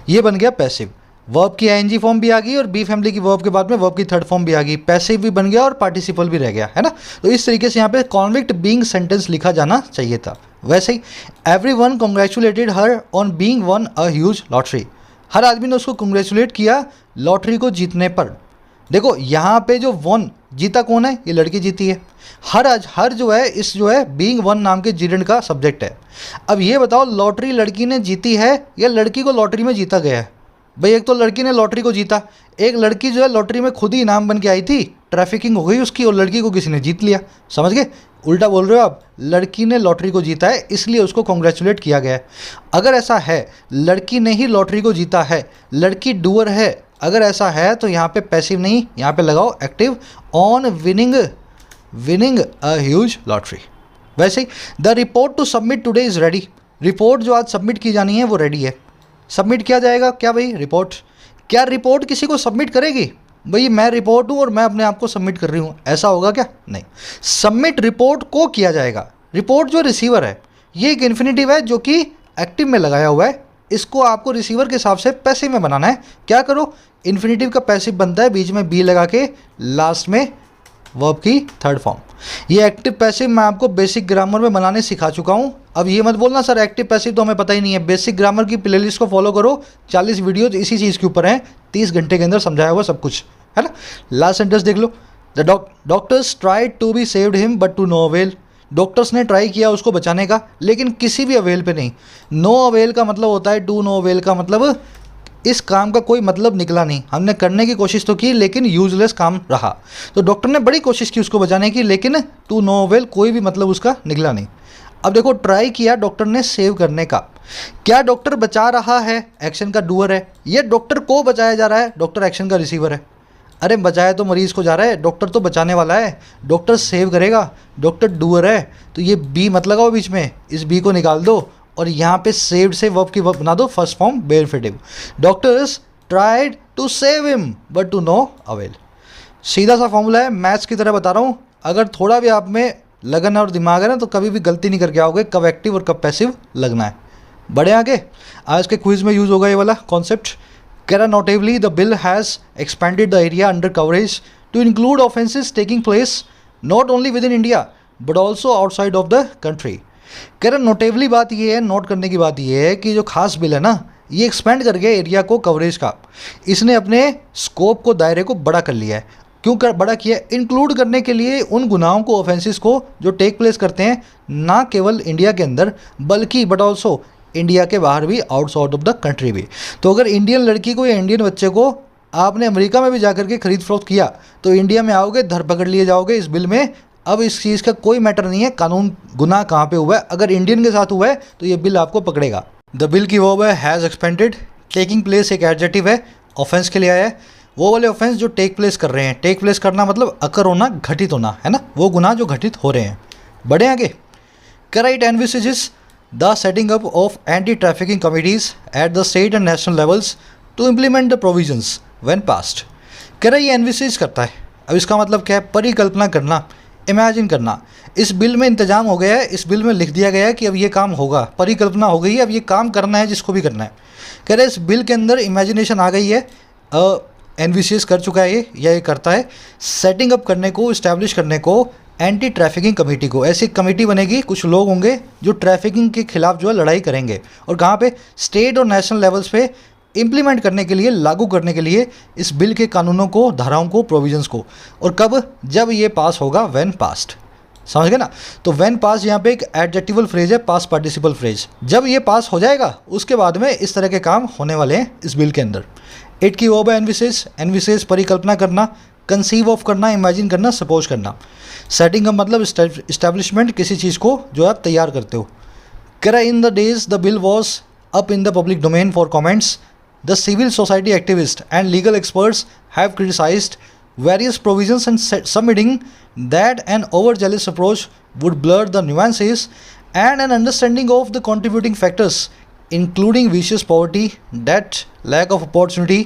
[SPEAKER 1] ये बन गया पैसिव। वर्ब की आईएनजी फॉर्म भी आ गई और बी फैमिली की वर्ब के बाद में वर्ब की थर्ड फॉर्म भी आ गई, पैसिव भी बन गया और पार्टिसिपल भी रह गया, है ना। तो इस तरीके से यहाँ पे कॉन्विक्ट बीइंग सेंटेंस लिखा जाना चाहिए था। वैसे ही everyone congratulated her on being won a huge lottery, हर आदमी ने उसको कांग्रेचुलेट किया लॉटरी को जीतने पर। देखो यहाँ पे जो वन जीता कौन है, ये लड़की जीती है। हर जो है इस जो है बीइंग वन नाम के जीरेंड का सब्जेक्ट है। अब ये बताओ लॉटरी लड़की ने जीती है या लड़की को लॉटरी में जीता गया है? भाई एक तो लड़की ने लॉटरी को जीता, एक लड़की जो है लॉटरी में खुद ही इनाम बन के आई थी, ट्रैफिकिंग हो गई उसकी और लड़की को किसी ने जीत लिया, समझ गए। उल्टा बोल रहे हो आप, लड़की ने लॉटरी को जीता है इसलिए उसको कॉन्ग्रेचुलेट किया गया है। अगर ऐसा है लड़की ने ही लॉटरी को जीता है, लड़की डूअर है, अगर ऐसा है तो यहाँ पे पैसिव नहीं, यहाँ पे लगाओ active, on winning a huge lottery. वैसे ही the report to submit today is ready, report जो आज सबमिट की जानी है वो रेडी है। सबमिट किया जाएगा क्या भाई रिपोर्ट? क्या रिपोर्ट किसी को सबमिट करेगी? भाई मैं रिपोर्ट हूँ और मैं अपने आप को सबमिट कर रही हूँ, ऐसा होगा क्या? नहीं, सबमिट रिपोर्ट को किया जाएगा। रिपोर्ट जो रिसीवर है ये एक इन्फिनेटिव है जो कि एक्टिव में लगाया हुआ है, इसको आपको रिसीवर के हिसाब से पैसिव में बनाना है। क्या करो, इन्फिनेटिव का पैसिव बनता है, बीच में बी लगा के लास्ट में वर्ब की थर्ड फॉर्म। ये एक्टिव पैसिव मैं आपको बेसिक ग्रामर में बनाने सिखा चुका हूँ। अब ये मत बोलना सर एक्टिव पैसिव तो हमें पता ही नहीं है। बेसिक ग्रामर की प्लेलिस्ट को फॉलो करो, 40 वीडियोज इसी चीज़ के ऊपर हैं, 30 घंटे के अंदर समझाया हुआ सब कुछ, है ना। लास्ट सेंटेंस देख लो, the doctors tried to be saved him but to no avail, doctors ने ट्राई किया उसको बचाने का लेकिन किसी भी अवेल पे नहीं। नो अवेल का मतलब होता है टू नो अवेल का मतलब इस काम का कोई मतलब निकला नहीं, हमने करने की कोशिश तो की लेकिन यूजलेस काम रहा। तो डॉक्टर ने बड़ी कोशिश की उसको बचाने की लेकिन टू नो अवेल, कोई भी मतलब उसका निकला नहीं। अब देखो, ट्राई किया डॉक्टर ने सेव करने का। क्या डॉक्टर बचा रहा है, एक्शन का डूअर है, या डॉक्टर को बचाया जा रहा है, डॉक्टर एक्शन का रिसीवर है? अरे बचाया तो मरीज़ को जा रहा है, डॉक्टर तो बचाने वाला है, डॉक्टर सेव करेगा, डॉक्टर डूअर है। तो ये बी मत लगाओ बीच में, इस बी को निकाल दो और यहाँ पे सेव्ड से वर्ब की वर्ब बना दो फर्स्ट फॉर्म बेनिफिटिव। Doctors tried to save him but to no avail. सीधा सा फॉर्मूला है, मैथ्स की तरह बता रहा हूँ। अगर थोड़ा भी आप में लगन और दिमाग है ना, तो कभी भी गलती नहीं करके आओगे कब एक्टिव और कब पैसिव लगना है। बढ़े आगे, आज के क्विज में यूज़ होगा ये वाला concept. Kara notably, the bill has expanded the area under coverage to include offences taking place not only within India but also outside of the country. Kara notably बात ये है, नोट करने की बात ये है कि जो खास बिल है ना, ये एक्सपेंड कर गया एरिया को, कवरेज का। इसने अपने स्कोप को, दायरे को बड़ा कर लिया है। क्यों बड़ा किया? इंक्लूड करने के लिए उन गुनाहों को, ऑफेंसेस को जो टेक प्लेस करते हैं ना केवल इंडिया के अंदर बल्कि बट ऑल्सो इंडिया के बाहर भी, आउटसाइड ऑफ द कंट्री भी। तो अगर इंडियन लड़की को या इंडियन बच्चे को आपने अमेरिका में भी जाकर के खरीद फरोख्त किया तो इंडिया में आओगे, धर पकड़ लिए जाओगे इस बिल में। अब इस चीज़ का कोई मैटर नहीं है कानून गुनाह कहाँ पे हुआ है, अगर इंडियन के साथ हुआ है तो ये बिल आपको पकड़ेगा। द बिल की वर्ब है हैज़ एक्सपेंडेड, टेकिंग प्लेस एक एडजेक्टिव है, ऑफेंस के लिए आया है। वो वाले ऑफेंस जो टेक प्लेस कर रहे हैं, टेक प्लेस करना मतलब अकर होना, घटित होना, है ना, वो गुनाह जो घटित हो रहे हैं। बढ़े आगे, कराइट envisages the setting up of anti-trafficking committees at the state and national levels to implement the provisions when passed. कह रहा ये एनविसेज करता है। अब इसका मतलब क्या है? परिकल्पना करना, इमेजिन करना। इस बिल में इंतजाम हो गया है, इस बिल में लिख दिया गया है कि अब ये काम होगा, परिकल्पना हो गई है, अब ये काम करना है जिसको भी करना है। कह रहे इस बिल के अंदर इमेजिनेशन आ गई है, एनविसेज कर चुका है ये, या ये करता है सेटिंग अप करने को, इस्टेब्लिश करने को एंटी ट्रैफिकिंग कमेटी को। ऐसी कमेटी बनेगी, कुछ लोग होंगे जो ट्रैफिकिंग के खिलाफ जो है लड़ाई करेंगे, और कहाँ पे? स्टेट और नेशनल लेवल्स पे इम्प्लीमेंट करने के लिए, लागू करने के लिए इस बिल के कानूनों को, धाराओं को, प्रोविजंस को। और कब? जब ये पास होगा, व्हेन पास्ड। समझ गए ना? तो व्हेन पास यहाँ पे एक एडजेक्टिवल फ्रेज है, पास पार्टिसिपल फ्रेज। जब ये पास हो जाएगा उसके बाद में इस तरह के काम होने वाले हैं इस बिल के अंदर। इट की वर्ब है एनविसेज। एनविसेज परिकल्पना करना, कंसीव ऑफ करना, इमेजिन करना, सपोज करना। सेटिंग अप मतलब इस्टेब्लिशमेंट, किसी चीज़ को जो आप तैयार करते हो। करा in the days the bill was up in the public domain for comments, the civil society activist and legal experts have criticized various provisions and submitting that an overzealous approach would blur the nuances and an understanding of the contributing factors including vicious poverty, debt, lack of opportunity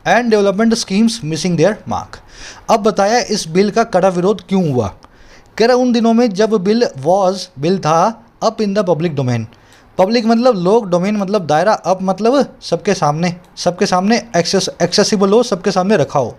[SPEAKER 1] and development schemes missing their mark. अब बताया इस बिल का कड़ा विरोध क्यों हुआ। कह रहा उन दिनों में जब बिल था up in the public domain. Public मतलब लोग, डोमेन मतलब दायरा, अप मतलब सबके सामने एक्सेसिबल हो, सबके सामने रखा हो।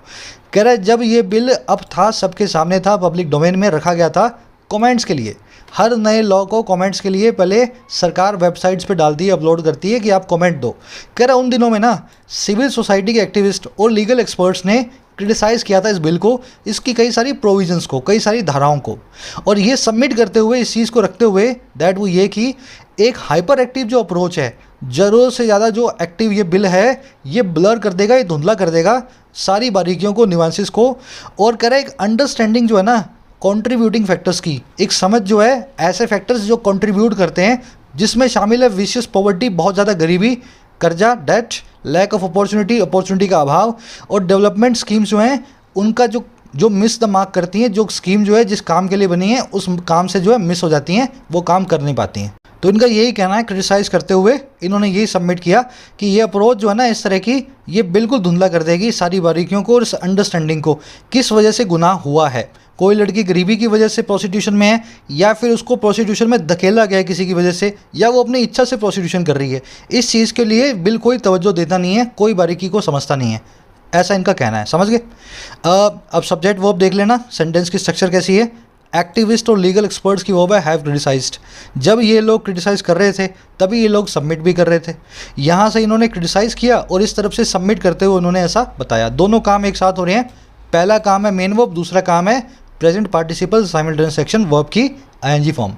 [SPEAKER 1] कह रहा है जब ये बिल अब था, सबके सामने था, पब्लिक डोमेन में रखा गया था कमेंट्स के लिए। हर नए लॉ को कमेंट्स के लिए पहले सरकार वेबसाइट्स पे डालती है, अपलोड करती है कि आप कमेंट दो। कह रहा उन दिनों में ना सिविल सोसाइटी के एक्टिविस्ट और लीगल एक्सपर्ट्स ने क्रिटिसाइज़ किया था इस बिल को, इसकी कई सारी प्रोविजंस को, कई सारी धाराओं को। और ये सबमिट करते हुए, इस चीज़ को रखते हुए दैट वो ये कि एक हाइपर एक्टिव जो अप्रोच है, ज़रूरत से ज़्यादा जो एक्टिव ये बिल है, ये ब्लर कर देगा, ये धुंधला कर देगा सारी बारीकियों को, न्यूएंसेस को। और कह रहा है एक अंडरस्टैंडिंग जो है ना कंट्रीब्यूटिंग फैक्टर्स की, एक समझ जो है ऐसे फैक्टर्स जो कंट्रीब्यूट करते हैं, जिसमें शामिल है विशियस पॉवर्टी, बहुत ज़्यादा गरीबी, कर्जा, डेट, लैक ऑफ अपॉर्चुनिटी का अभाव, और डेवलपमेंट स्कीम्स जो हैं उनका जो मिस द मार्क करती हैं, जो स्कीम जो है जिस काम के लिए बनी है उस काम से जो है मिस हो जाती हैं, वो काम कर नहीं पाती हैं। तो इनका यही कहना है, क्रिटिसाइज़ करते हुए इन्होंने यही सबमिट किया कि ये अप्रोच जो है ना इस तरह की, ये बिल्कुल धुंधला कर देगी सारी बारीकियों को और इस अंडरस्टैंडिंग को, किस वजह से गुनाह हुआ है। कोई लड़की गरीबी की वजह से प्रोस्टिट्यूशन में है, या फिर उसको प्रोस्टिट्यूशन में धकेला गया है किसी की वजह से, या वो अपनी इच्छा से प्रोस्टिट्यूशन कर रही है। इस चीज़ के लिए बिल कोई तवज्जो देता नहीं है, कोई बारीकी को समझता नहीं है, ऐसा इनका कहना है। समझ गए? अब सब्जेक्ट वर्ब देख लेना, सेंटेंस की स्ट्रक्चर कैसी है। एक्टिविस्ट और लीगल एक्सपर्ट्स की वर्ब है हैव क्रिटिसाइज्ड। जब ये लोग क्रिटिसाइज़ कर रहे थे तभी ये लोग सबमिट भी कर रहे थे। यहाँ से इन्होंने क्रिटिसाइज़ किया और इस तरफ से सबमिट करते हुए उन्होंने ऐसा बताया। दोनों काम एक साथ हो रहे हैं। पहला काम है मेन वर्ब, दूसरा काम है present participle simultaneous action verb की आईएनजी फॉर्म।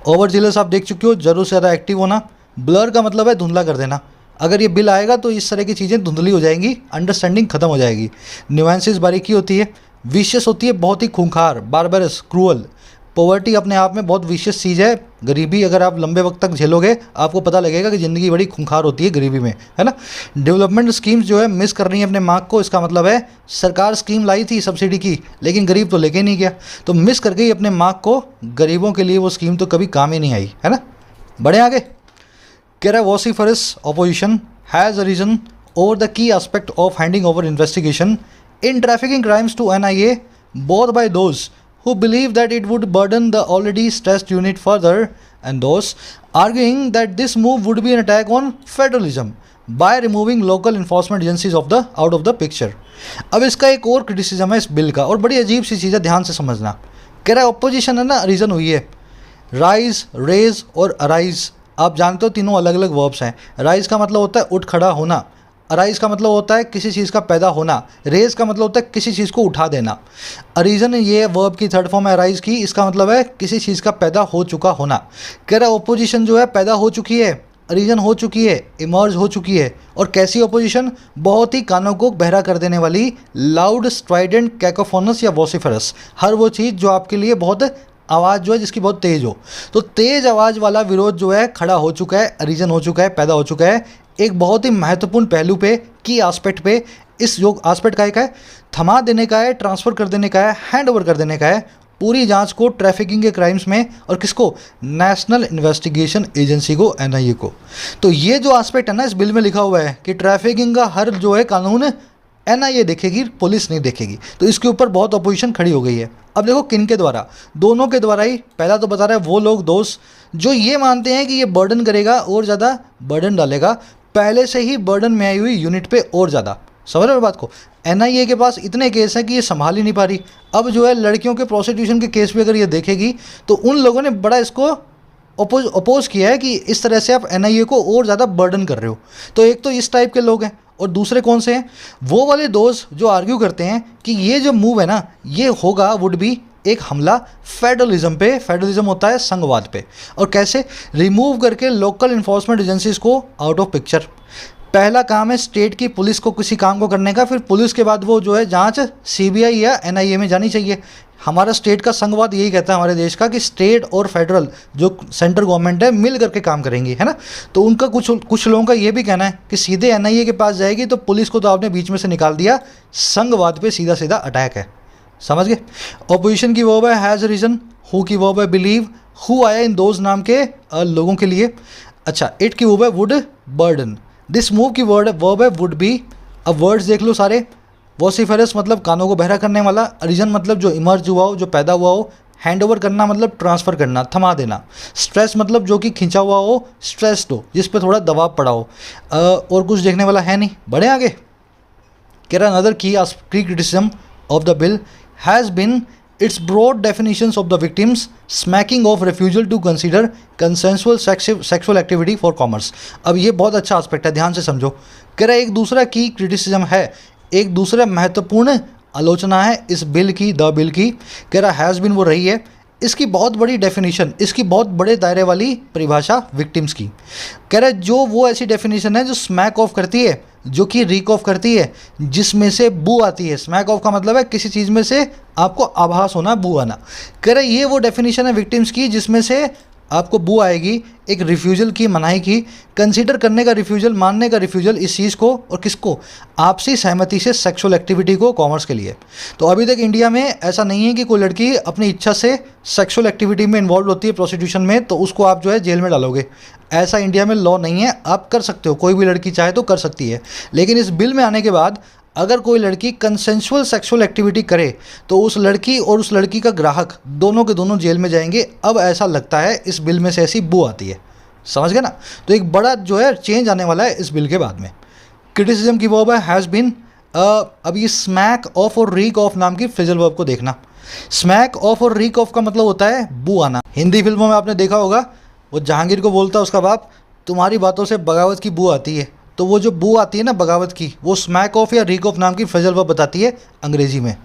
[SPEAKER 1] ओवरजीलस आप देख चुके हो, जरूर से ज़्यादा एक्टिव होना। ब्लर का मतलब है धुंधला कर देना। अगर ये बिल आएगा तो इस तरह की चीज़ें धुंधली हो जाएंगी, अंडरस्टैंडिंग खत्म हो जाएगी। न्यूएंसेस बारीकी होती है, विशियस होती है, बहुत ही खूंखार, बारबरस, क्रूअल। पॉवर्टी अपने आप में बहुत विशियस चीज़ है। गरीबी अगर आप लंबे वक्त तक झेलोगे आपको पता लगेगा कि ज़िंदगी बड़ी खूंखार होती है गरीबी में, है ना। डेवलपमेंट स्कीम्स जो है मिस कर रही हैं अपने मार्क को, इसका मतलब है सरकार स्कीम लाई थी सब्सिडी की लेकिन गरीब तो लेके नहीं गया, तो मिस कर गई अपने मार्क को। गरीबों के लिए वो स्कीम तो कभी काम ही नहीं आई, है ना। बढ़े आगे। कह रहा है vociferous opposition has a reason over the key aspect of handing over investigation in trafficking crimes to NIA, both by those who believe that it would burden the already stressed unit further and those arguing that this move would be an attack on federalism by removing local enforcement agencies of the out of the picture। अब इसका एक और क्रिटिसिज्म है इस बिल का, और बड़ी अजीब सी चीज़ है, ध्यान से समझना। कह रहा है ऑपोजिशन है ना, रीज़न हुई है राइज, रेज और अराइज। आप जानते हो तीनों अलग अलग वर्ब्स हैं। राइज का मतलब होता है उठ खड़ा होना, अराइज का मतलब होता है किसी चीज़ का पैदा होना, रेज का मतलब होता है किसी चीज़ को उठा देना। अरीजन ये वर्ब की थर्ड फॉर्म है अराइज की, इसका मतलब है किसी चीज़ का पैदा हो चुका होना। कह रहा है ओपोजिशन जो है पैदा हो चुकी है, अरीजन हो चुकी है, इमर्ज हो चुकी है। और कैसी ओपोजिशन? बहुत ही कानों को बहरा कर देने वाली, लाउड, स्ट्राइडेंट, कैकोफोनस या वॉसिफरस, हर वो चीज़ जो आपके लिए बहुत आवाज़ जो है जिसकी बहुत तेज़ हो। तो तेज़ आवाज़ वाला विरोध जो है खड़ा हो चुका है, अरीजन हो चुका है, पैदा हो चुका है। एक बहुत ही महत्वपूर्ण पहलू पे, की एस्पेक्ट पे, इस जो एस्पेक्ट का है थमा देने का है, ट्रांसफ़र कर देने का है, हैंड ओवर कर देने का है पूरी जांच को ट्रैफिकिंग के क्राइम्स में, और किसको? नेशनल इन्वेस्टिगेशन एजेंसी को, NIA को। तो ये जो एस्पेक्ट है ना इस बिल में लिखा हुआ है कि ट्रैफिकिंग का हर जो है कानून NIA देखेगी, पुलिस नहीं देखेगी। तो इसके ऊपर बहुत अपोजिशन खड़ी हो गई है। अब देखो किन के द्वारा? दोनों के द्वारा ही। पहला तो बता रहा है वो लोग दोस्त जो ये मानते हैं कि ये बर्डन करेगा और ज़्यादा बर्डन डालेगा पहले से ही बर्डन में आई हुई यूनिट पे और ज़्यादा। समझ रहे हो बात को? NIA के पास इतने केस हैं कि ये संभाल ही नहीं पा रही। अब जो है लड़कियों के प्रोस्टिट्यूशन के केस भी अगर ये देखेगी तो उन लोगों ने बड़ा इसको अपोज किया है कि इस तरह से आप NIA को और ज़्यादा बर्डन कर रहे हो। तो एक तो इस टाइप के लोग हैं, और दूसरे कौन से हैं? वो वाले दोस्त जो आर्ग्यू करते हैं कि ये जो मूव है ना ये होगा, वुड बी एक हमला फेडरलिज्म पे। फेडरलिज्म होता है संघवाद पे। और कैसे? रिमूव करके लोकल इन्फोर्समेंट एजेंसीज को आउट ऑफ पिक्चर। पहला काम है स्टेट की पुलिस को किसी काम को करने का, फिर पुलिस के बाद वो जो है जांच CBI या NIA में जानी चाहिए। हमारा स्टेट का संघवाद यही कहता है हमारे देश का कि स्टेट और फेडरल जो सेंट्रल गवर्नमेंट है मिल करके काम करेंगी, है ना। तो उनका कुछ लोगों का ये भी कहना है कि सीधे NIA के पास जाएगी तो पुलिस को तो आपने बीच में से निकाल दिया, संघवाद पे सीधा सीधा अटैक है। समझ गए? ऑपोजिशन की वर्ब है हैज़ रीजन, हु की वर्ब है बिलीव, हु आया इन दोज नाम के लोगों के लिए। अच्छा, इट की वर्ब है वुड, बर्डन। दिस मूव की वर्ब है वुड बी। अब वर्ड्स देख लो सारे। वॉसिफेरस मतलब कानों को बहरा करने वाला, रीजन मतलब जो इमर्ज हुआ हो, जो पैदा हुआ हो, हैंड ओवर करना मतलब ट्रांसफ़र करना, थमा देना, स्ट्रेस मतलब जो कि खिंचा हुआ हो, स्ट्रेस्ड हो, जिस पे थोड़ा दबाव पड़ा हो। और कुछ देखने वाला है नहीं। बढ़े आगे। कह रहा अनदर की criticism of the bill has been its broad definitions of the victims smacking of refusal to consider consensual sexual activity for commerce। अब ये बहुत अच्छा एस्पेक्ट है, ध्यान से समझो। कह रहा है एक दूसरा की क्रिटिसिज्म है, एक दूसरा महत्वपूर्ण आलोचना है इस बिल की, द बिल की। कह रहा हैज़ बिन वो रही है, इसकी बहुत बड़ी डेफिनेशन, इसकी बहुत बड़े दायरे वाली परिभाषा विक्टिम्स की। कह रहा है जो वो ऐसी डेफिनेशन है जो स्मैक ऑफ करती है, जो कि रीक ऑफ करती है, जिसमें से बू आती है। स्मैक ऑफ का मतलब है किसी चीज़ में से आपको आभास होना, बू आना। कह रहे ये वो डेफिनेशन है विक्टिम्स की जिसमें से आपको बू आएगी। एक रिफ्यूज़ल की, मनाही की, कंसीडर करने का रिफ्यूज़ल, मानने का रिफ्यूज़ल इस चीज़ को, और किसको? आपसी सहमति से सेक्सुअल एक्टिविटी को, कॉमर्स के लिए। तो अभी तक इंडिया में ऐसा नहीं है कि कोई लड़की अपनी इच्छा से सेक्सुअल एक्टिविटी में इन्वॉल्व होती है प्रोस्टिट्यूशन में तो उसको आप जो है जेल में डालोगे। ऐसा इंडिया में लॉ नहीं है। आप कर सकते हो, कोई भी लड़की चाहे तो कर सकती है। लेकिन इस बिल में आने के बाद अगर कोई लड़की कंसेंशुअल सेक्सुअल एक्टिविटी करे तो उस लड़की और उस लड़की का ग्राहक दोनों के दोनों जेल में जाएंगे। अब ऐसा लगता है इस बिल में से ऐसी बू आती है। समझ गए ना? तो एक बड़ा जो है चेंज आने वाला है इस बिल के बाद में। क्रिटिसिज्म की वर्ब है हैज़ बीन। अब ये स्मैक ऑफ और रीक ऑफ नाम की फ्रेजल वर्ब को देखना। स्मैक ऑफ और रीक ऑफ का मतलब होता है बू आना। हिंदी फिल्मों में आपने देखा होगा, वो जहांगीर को बोलता है उसका बाप, तुम्हारी बातों से बगावत की बू आती है। तो वो जो बू आती है ना बगावत की, वो स्मैक ऑफ या रीक ऑफ नाम की फ्रेजल वर्ब बताती है अंग्रेजी में।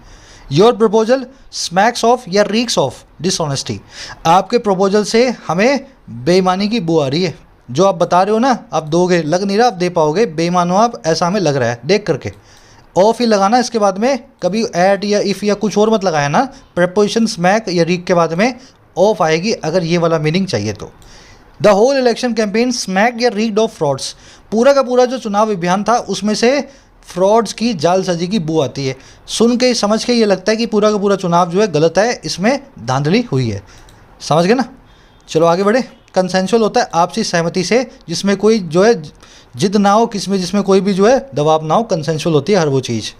[SPEAKER 1] योर प्रपोजल स्मैक्स ऑफ या रीक्स ऑफ डिसऑनेस्टी। आपके प्रपोजल से हमें बेईमानी की बू आ रही है। जो आप बता रहे हो ना आप दोगे, लग नहीं रहा आप दे पाओगे, बेईमान हो आप, ऐसा हमें लग रहा है देख करके। ऑफ ही लगाना, इसके बाद में कभी एट या इफ़ या कुछ और मत लगाया ना। प्रपोजिशन स्मैक या रीक के बाद में ऑफ आएगी अगर ये वाला मीनिंग चाहिए तो। The whole election campaign smacked या रीक्ड ऑफ फ्रॉड्स, पूरा का पूरा जो चुनाव अभियान था उसमें से फ्रॉड्स की, जालसाजी की बू आती है। सुन के समझ के ये लगता है कि पूरा का पूरा चुनाव जो है गलत है, इसमें धांधली हुई है। समझ गए ना? चलो आगे बढ़े। कंसेंशुअल होता है आपसी सहमति से, जिसमें कोई जो है जिद ना हो, किसमें जिसमें कोई भी जो है दबाव ना हो, कंसेंशुअल होती है हर वो चीज़।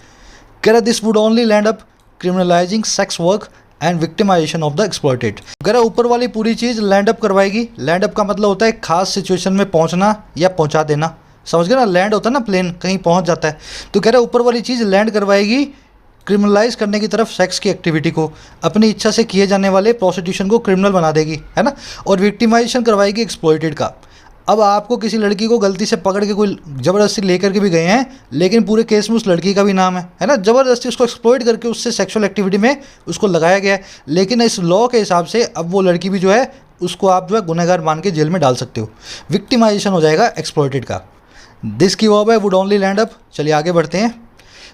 [SPEAKER 1] कह रहा this would only land up criminalising sex work and victimisation of the exploited. अगर ऊपर वाली पूरी चीज़ लैंड अप करवाएगी। लैंड अप का मतलब होता है खास सिचुएशन में पहुंचना या पहुंचा देना। समझ गए ना? लैंड होता है ना, प्लेन कहीं पहुंच जाता है। तो कह रहा है ऊपर वाली चीज़ लैंड करवाएगी क्रिमिनलाइज करने की तरफ सेक्स की एक्टिविटी को, अपनी इच्छा से किए जाने वाले प्रोस्टिट्यूशन को क्रिमिनल बना देगी, है ना? और विक्टिमाइजेशन करवाएगी एक्सप्लॉइटेड का। अब आपको किसी लड़की को गलती से पकड़ के कोई ज़बरदस्ती लेकर के भी गए हैं, लेकिन पूरे केस में उस लड़की का भी नाम है ना? ज़बरदस्ती उसको एक्सप्लॉइट करके उससे सेक्सुअल एक्टिविटी में उसको लगाया गया है, लेकिन इस लॉ के हिसाब से अब वो लड़की भी जो है उसको आप जो है गुनहगार मान के जेल में डाल सकते हो। विक्टिमाइजेशन हो जाएगा एक्सप्लॉइटेड का। दिस की वर्ब है वुड ओनली लैंड अप। चलिए आगे बढ़ते हैं।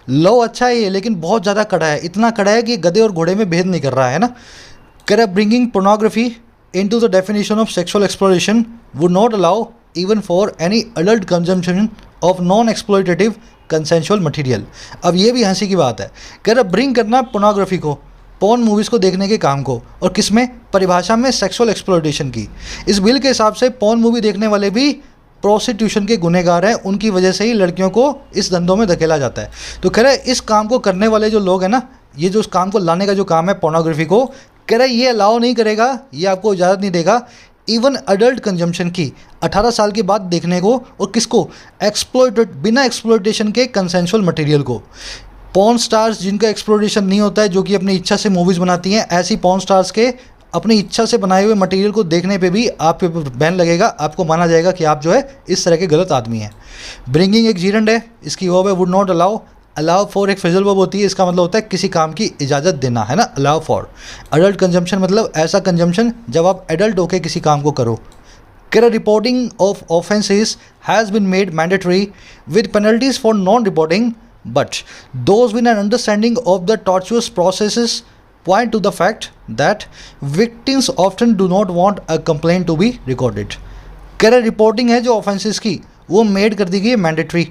[SPEAKER 1] लॉ अच्छा है ये, लेकिन बहुत ज़्यादा कड़ा है। इतना कड़ा है कि गधे और घोड़े में भेद नहीं कर रहा है ना? कर bringing pornography into the definition of sexual exploitation would not allow even for any adult consumption of non-exploitative consensual material। अब ये भी हंसी की बात है। कह रहा ब्रिंग करना पोर्नोग्राफी को, पॉर्न मूवीज़ को देखने के काम को, और किसमें? परिभाषा में सेक्सुअल एक्सप्लॉइटेशन की। इस बिल के हिसाब से पॉर्न मूवी देखने वाले भी प्रोस्टिट्यूशन के गुनहगार हैं, उनकी वजह से ही लड़कियों को इस धंधों में धकेला जाता है। तो कह रहा है इस काम को करने वाले जो लोग हैं ना, ये जो उस काम को लाने का जो काम है पोर्नोग्राफी को, कह रहा है ये अलाउ नहीं करेगा, ये आपको इजाज़त नहीं देगा इवन अडल्ट कंजम्पशन की, 18 साल के बाद देखने को, और किसको? एक्सप्लॉइटेड, बिना एक्सप्लॉइटेशन के कंसेंशुअल मटेरियल को। पॉर्न स्टार्स जिनका एक्सप्लॉइटेशन नहीं होता है, जो कि अपनी इच्छा से मूवीज़ बनाती हैं, ऐसी पॉर्न स्टार्स के अपनी इच्छा से बनाए हुए मटेरियल को देखने पे भी आप पे बैन लगेगा। आपको माना जाएगा कि आप जो है इस तरह के गलत आदमी हैं। ब्रिंगिंग एक जीरेंड है, इसकी वर्ब है would not allow. Allow for एक फ्रेजल वर्ब होती है, इसका मतलब होता है किसी काम की इजाज़त देना, है ना? Allow for. अडल्ट कंजम्पशन मतलब ऐसा कंजम्पशन जब आप एडल्ट होकर किसी काम को करो। कह रहा reporting of offences has been made mandatory with penalties for non reporting, but those with an understanding of the tortuous processes point to the fact that victims often do not want a complaint to be recorded। कह रहे रिपोर्टिंग है जो ऑफेंसेस की, वो मेड कर दी गई है मैंडेटरी।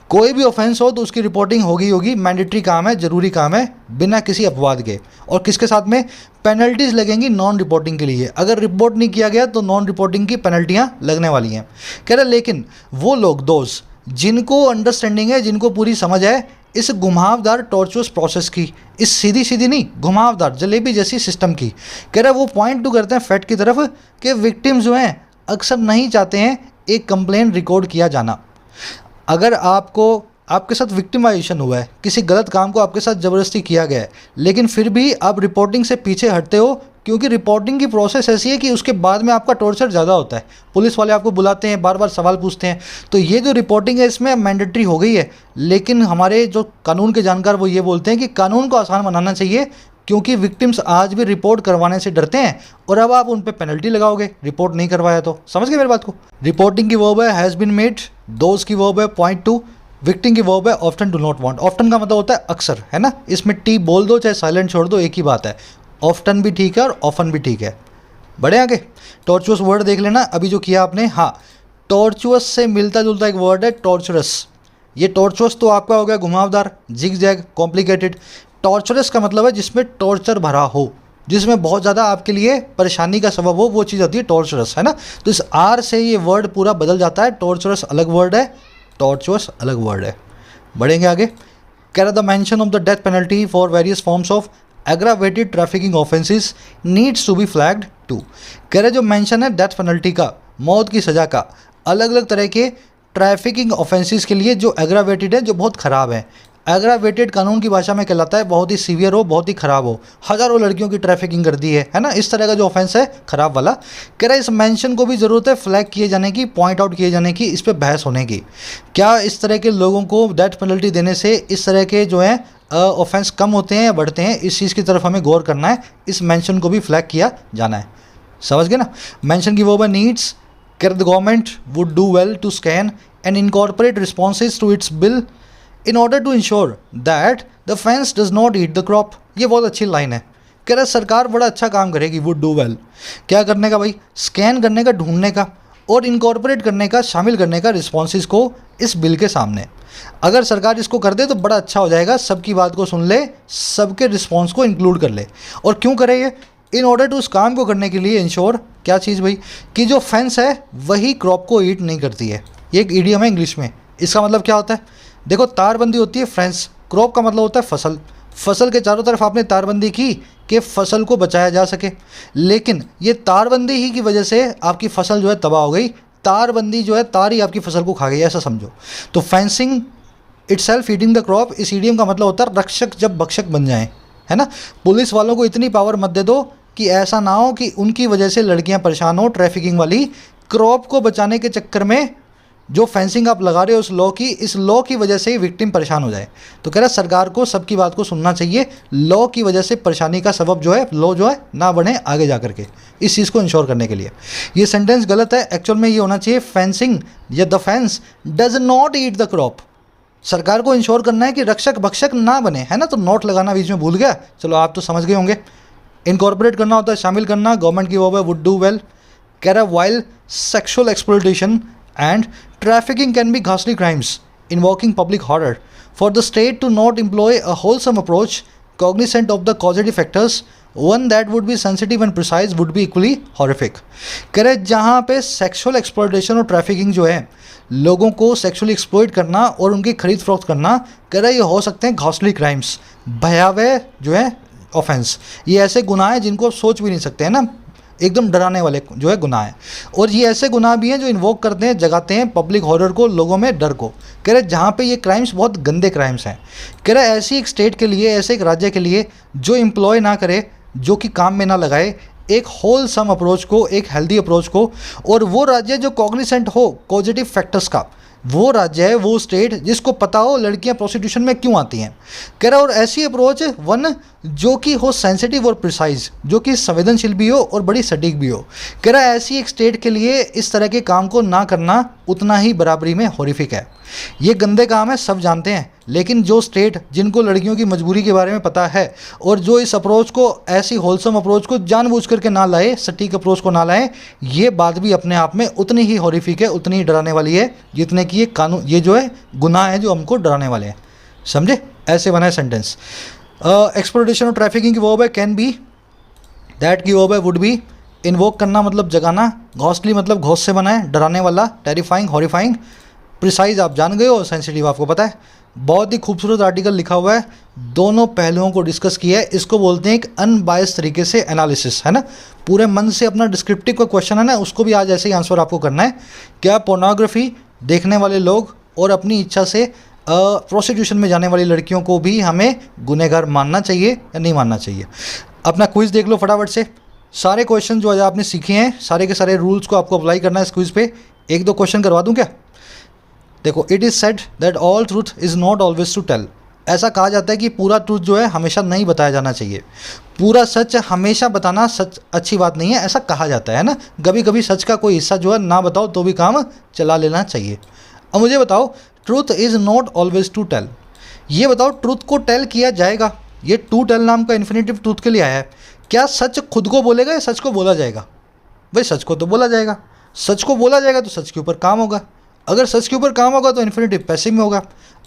[SPEAKER 1] कोई भी ऑफेंस हो तो उसकी रिपोर्टिंग होगी, मैंडेटरी काम है, ज़रूरी काम है, बिना किसी अपवाद के। और किसके साथ में? पेनल्टीज़ लगेंगी नॉन रिपोर्टिंग के लिए। अगर रिपोर्ट नहीं किया गया तो नॉन रिपोर्टिंग की पेनल्टियाँ लगने वाली हैं। कह रहे लेकिन वो लोग, दोस्त जिनको अंडरस्टैंडिंग है, जिनको पूरी समझ है इस घुमावदार टॉर्चुअस प्रोसेस की, इस सीधी सीधी नहीं, घुमावदार जलेबी जैसी सिस्टम की, कह रहा है वो पॉइंट टू करते हैं फैक्ट की तरफ कि विक्टिम्स जो हैं अक्सर नहीं चाहते हैं एक कंप्लेन रिकॉर्ड किया जाना। अगर आपके साथ विक्टिमाइजेशन हुआ है, किसी गलत काम को आपके साथ ज़बरदस्ती किया गया है, लेकिन फिर भी आप रिपोर्टिंग से पीछे हटते हो, क्योंकि रिपोर्टिंग की प्रोसेस ऐसी है कि उसके बाद में आपका टॉर्चर ज़्यादा होता है। पुलिस वाले आपको बुलाते हैं, बार बार सवाल पूछते हैं। तो ये जो रिपोर्टिंग है इसमें मैंडेटरी हो गई है, लेकिन हमारे जो कानून के जानकार वो ये बोलते हैं कि कानून को आसान बनाना चाहिए, क्योंकि विक्टिम्स आज भी रिपोर्ट करवाने से डरते हैं, और अब आप उन पर पेनल्टी लगाओगे रिपोर्ट नहीं करवाया तो। समझ गए मेरी बात को? रिपोर्टिंग की वर्ब है हैज़ बीन मेड, दोज की वर्ब है पॉइंट टू, विक्टिम की वर्ब है often do not want. Often का मतलब होता है अक्सर, है ना? इसमें टी बोल दो चाहे साइलेंट छोड़ दो, एक ही बात है। ऑफ्टन भी ठीक है और ऑफन भी ठीक है। बढ़े आगे। टॉर्चुअस वर्ड देख लेना अभी जो किया आपने। हाँ, टॉर्चुअस से मिलता जुलता एक वर्ड है टॉर्चरस। ये टॉर्चुअस तो आपका हो गया घुमावदार, जिग जैग, कॉम्प्लिकेटेड। टॉर्चरस का मतलब है जिसमें टॉर्चर भरा हो, जिसमें बहुत ज़्यादा आपके लिए परेशानी का सबब हो, वो चीज़ होती है टॉर्चरस, है ना? तो इस आर से ये वर्ड पूरा बदल जाता है। टॉर्चरस अलग वर्ड है, टॉर्चुअस अलग वर्ड है। बढ़ेंगे आगे। कह रहा the mention of the death penalty for various forms of aggravated trafficking offences needs to be flagged too. कह रहे जो मेंशन है डेथ पेनल्टी का, मौत की सज़ा का, अलग अलग तरह के ट्रैफिकिंग ऑफेंसेस के लिए जो एग्रावेटेड है, जो बहुत ख़राब है। एग्रावेटेड कानून की भाषा में कहलाता है बहुत ही सीवियर हो, बहुत ही ख़राब हो, हज़ारों लड़कियों की ट्रैफिकिंग कर दी है ना? इस तरह का जो ऑफेंस है ख़राब वाला। कह रहा है इस मेंशन को भी ज़रूरत है फ्लैग किए जाने की, पॉइंट आउट किए जाने की, इस पर बहस होने की। क्या इस तरह के लोगों को डेथ पेनल्टी देने से इस तरह के जो है ऑफेंस कम होते हैं या बढ़ते हैं? इस चीज़ की तरफ हमें गौर करना है। इस मेंशन को भी फ्लैग किया जाना है। समझ गए ना? मेंशन की वो by needs. The government would do well to scan and incorporate responses to its bill in order to ensure that the fence does not eat the crop। ये बहुत अच्छी लाइन है। कह रहा सरकार बड़ा अच्छा काम करेगी, वुड डू वेल। क्या करने का भाई? स्कैन करने का, ढूंढने का और इनकॉर्पोरेट करने का, शामिल करने का रिस्पॉन्सेज को इस बिल के सामने। अगर सरकार इसको कर दे तो बड़ा अच्छा हो जाएगा, सबकी बात को सुन ले, सबके रिस्पॉन्स को इंक्लूड कर ले। और क्यों करे ये? इन ऑर्डर टू उस काम को करने के लिए इंश्योर, क्या चीज़ भाई, कि जो फेंस है वही क्रॉप को ईट नहीं करती है। ये एक इडियम है इंग्लिश में। इसका मतलब क्या होता है? देखो, तारबंदी होती है फेंस, क्रॉप का मतलब होता है फसल। फसल के चारों तरफ आपने तारबंदी की कि फसल को बचाया जा सके, लेकिन ये तारबंदी ही की वजह से आपकी फसल जो है तबाह हो गई। तारबंदी जो है, तार ही आपकी फसल को खा गई, ऐसा समझो। तो fencing itself eating the crop, इस ईडियम का मतलब होता है रक्षक जब भक्षक बन जाएं, है ना। पुलिस वालों को इतनी पावर मत दे दो कि ऐसा ना हो कि उनकी वजह से लड़कियां परेशान हो, ट्रैफिकिंग वाली। क्रॉप को बचाने के चक्कर में जो फेंसिंग आप लगा रहे हो उस लॉ की, इस लॉ की वजह से ही विक्टिम परेशान हो जाए। तो कह रहा है सरकार को सबकी बात को सुनना चाहिए, लॉ की वजह से परेशानी का सबब जो है, लॉ जो है ना बने आगे जा करके, इस चीज़ को इंश्योर करने के लिए। ये सेंटेंस गलत है, एक्चुअल में ये होना चाहिए फेंसिंग या the fence does not eat the crop. सरकार को इंश्योर करना है कि रक्षक भक्षक ना बने, है ना। तो नोट लगाना बीच में भूल गया, चलो आप तो समझ गए होंगे। इनकॉर्पोरेट करना होता है शामिल करना, गवर्नमेंट की वो है वुड डू वेल। कह रहा है while sexual exploitation and trafficking can be ghastly crimes invoking public horror for the state to not employ a wholesome approach cognizant of the causative factors, one that would be sensitive and precise would be equally horrific। कह रहे जहाँ पे सेक्सुअल एक्सप्लॉयटेशन और ट्रैफिकिंग जो है, लोगों को सेक्सुअली एक्सप्लॉयट करना और उनकी खरीद फरोख्त करना, कह रहा है ये हो सकते हैं घासली क्राइम्स, भयावह जो है ऑफेंस। ये ऐसे गुनाह हैं जिनको आप सोच भी नहीं सकते, है ना, एकदम डराने वाले जो है गुनाह है। और ये ऐसे गुनाह भी हैं जो इन्वोक करते हैं, जगाते हैं पब्लिक हॉरर को, लोगों में डर को। कह रहे जहाँ पे ये क्राइम्स बहुत गंदे क्राइम्स हैं। कह रहे ऐसी एक स्टेट के लिए, ऐसे एक राज्य के लिए जो एम्प्लॉय ना करे, जो कि काम में ना लगाए एक होलसम अप्रोच को, एक हेल्दी अप्रोच को, और वो राज्य जो कॉग्निसेंट हो पॉजिटिव फैक्टर्स का, वो राज्य है, वो स्टेट जिसको पता हो लड़कियां प्रोस्टिट्यूशन में क्यों आती हैं। कह रहा और ऐसी अप्रोच वन जो कि हो सेंसिटिव और प्रिसाइज, जो कि संवेदनशील भी हो और बड़ी सटीक भी हो। कह रहा ऐसी एक स्टेट के लिए इस तरह के काम को ना करना उतना ही बराबरी में हॉरिफिक है। ये गंदे काम है, सब जानते हैं, लेकिन जो स्टेट जिनको लड़कियों की मजबूरी के बारे में पता है और जो इस अप्रोच को, ऐसी होलसम अप्रोच को जानबूझ करके ना लाए, सटीक अप्रोच को ना लाए, ये बात भी अपने आप में उतनी ही हॉरिफिक है, उतनी ही डराने वाली है जितने कि ये कानून, ये जो है गुनाह है जो हमको डराने वाले हैं। समझे? ऐसे बना है सेंटेंस। एक्सप्लॉयटेशन और ट्रैफिकिंग की वर्ब है कैन बी, दैट की वर्ब है वुड बी, इन्वोक करना मतलब जगाना, घोस्टली मतलब घोष से बना है, डराने वाला, टेरिफाइंग, हॉरिफाइंग, प्रिसाइज आप जान गए हो, सेंसिटिव आपको पता है। बहुत ही खूबसूरत आर्टिकल लिखा हुआ है, दोनों पहलुओं को डिस्कस किया है। इसको बोलते हैं एक अनबायस तरीके से एनालिसिस, है ना। पूरे मन से अपना डिस्क्रिप्टिव का क्वेश्चन है ना, उसको भी आज ऐसे ही आंसर आपको करना है। क्या पोर्नोग्राफी देखने वाले लोग और अपनी इच्छा से प्रोस्टिट्यूशन में जाने वाली लड़कियों को भी हमें गुनहगार मानना चाहिए या नहीं मानना चाहिए? अपना क्विज देख लो फटाफट से। सारे क्वेश्चन जो आज आपने सीखे हैं, सारे के सारे रूल्स को आपको अप्लाई करना है इस क्विज पे। एक दो क्वेश्चन करवा दूं क्या? देखो, it is said that all truth is not always to tell. ऐसा कहा जाता है कि पूरा ट्रूथ जो है हमेशा नहीं बताया जाना चाहिए। पूरा सच हमेशा बताना सच अच्छी बात नहीं है, ऐसा कहा जाता है ना। कभी कभी सच का कोई हिस्सा जो है ना बताओ तो भी काम चला लेना चाहिए। अब मुझे बताओ, truth is not always to tell, ये बताओ ट्रूथ को टेल किया जाएगा? ये टू टेल नाम का इन्फिनेटिव ट्रूथ के लिए आया है। क्या सच खुद को बोलेगा या सच को बोला जाएगा? भाई सच को तो बोला जाएगा। सच को बोला जाएगा तो सच के ऊपर काम होगा। अगर सच के ऊपर काम होगा तो इन्फिनेटिव पैसिव में होगा।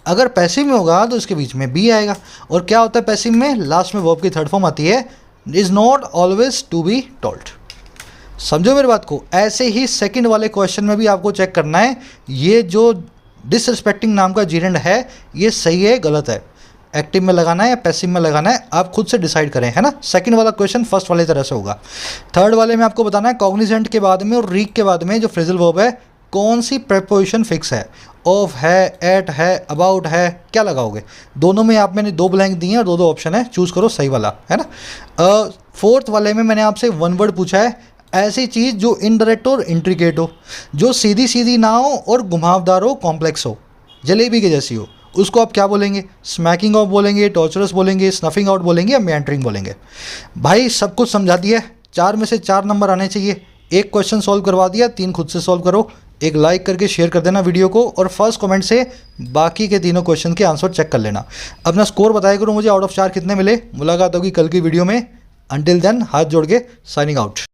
[SPEAKER 1] अगर पैसिव में होगा तो इसके बीच में बी आएगा। और क्या होता है पैसिव में? लास्ट में वर्ब की थर्ड फॉर्म आती है, is not always to be told. समझो मेरी बात को। ऐसे ही सेकंड वाले क्वेश्चन में भी आपको चेक करना है ये जो डिसरिस्पेक्टिंग नाम का जीरेंड है ये सही है गलत है, एक्टिव में लगाना है या पैसिव में लगाना है, आप खुद से डिसाइड करें, है ना। सेकंड वाला क्वेश्चन फर्स्ट वाले तरह से होगा। थर्ड वाले में आपको बताना है कॉग्निजेंट के बाद में और रीक के बाद में जो फ्रेजल वर्ब है कौन सी प्रेपोजिशन फिक्स है, ऑफ है, एट है, अबाउट है, क्या लगाओगे? दोनों में आप मैंने दो ब्लैंक दिए हैं और दो दो ऑप्शन है, चूज़ करो सही वाला, है ना। फोर्थ वाले में मैंने आपसे वन वर्ड पूछा है, ऐसी चीज़ जो इनडायरेक्ट और इंट्रिकेट हो, जो सीधी सीधी ना हो और घुमावदार हो, कॉम्प्लेक्स हो, जलेबी के जैसी हो, उसको आप क्या बोलेंगे? स्मैकिंग ऑफ बोलेंगे, टॉर्चरस बोलेंगे, स्नफिंग आउट बोलेंगे या मेंटरिंग बोलेंगे? भाई सब कुछ समझा दिया है। 4 में से 4 नंबर आने चाहिए। एक क्वेश्चन सॉल्व करवा दिया, 3 खुद से सॉल्व करो। एक लाइक करके शेयर कर देना वीडियो को और फर्स्ट कमेंट से बाकी के तीनों क्वेश्चन के आंसर चेक कर लेना। अपना स्कोर बताया करो मुझे, आउट ऑफ 4 कितने मिले। मुलाकात होगी कल की वीडियो में। अंटिल देन हाथ जोड़ के साइनिंग आउट।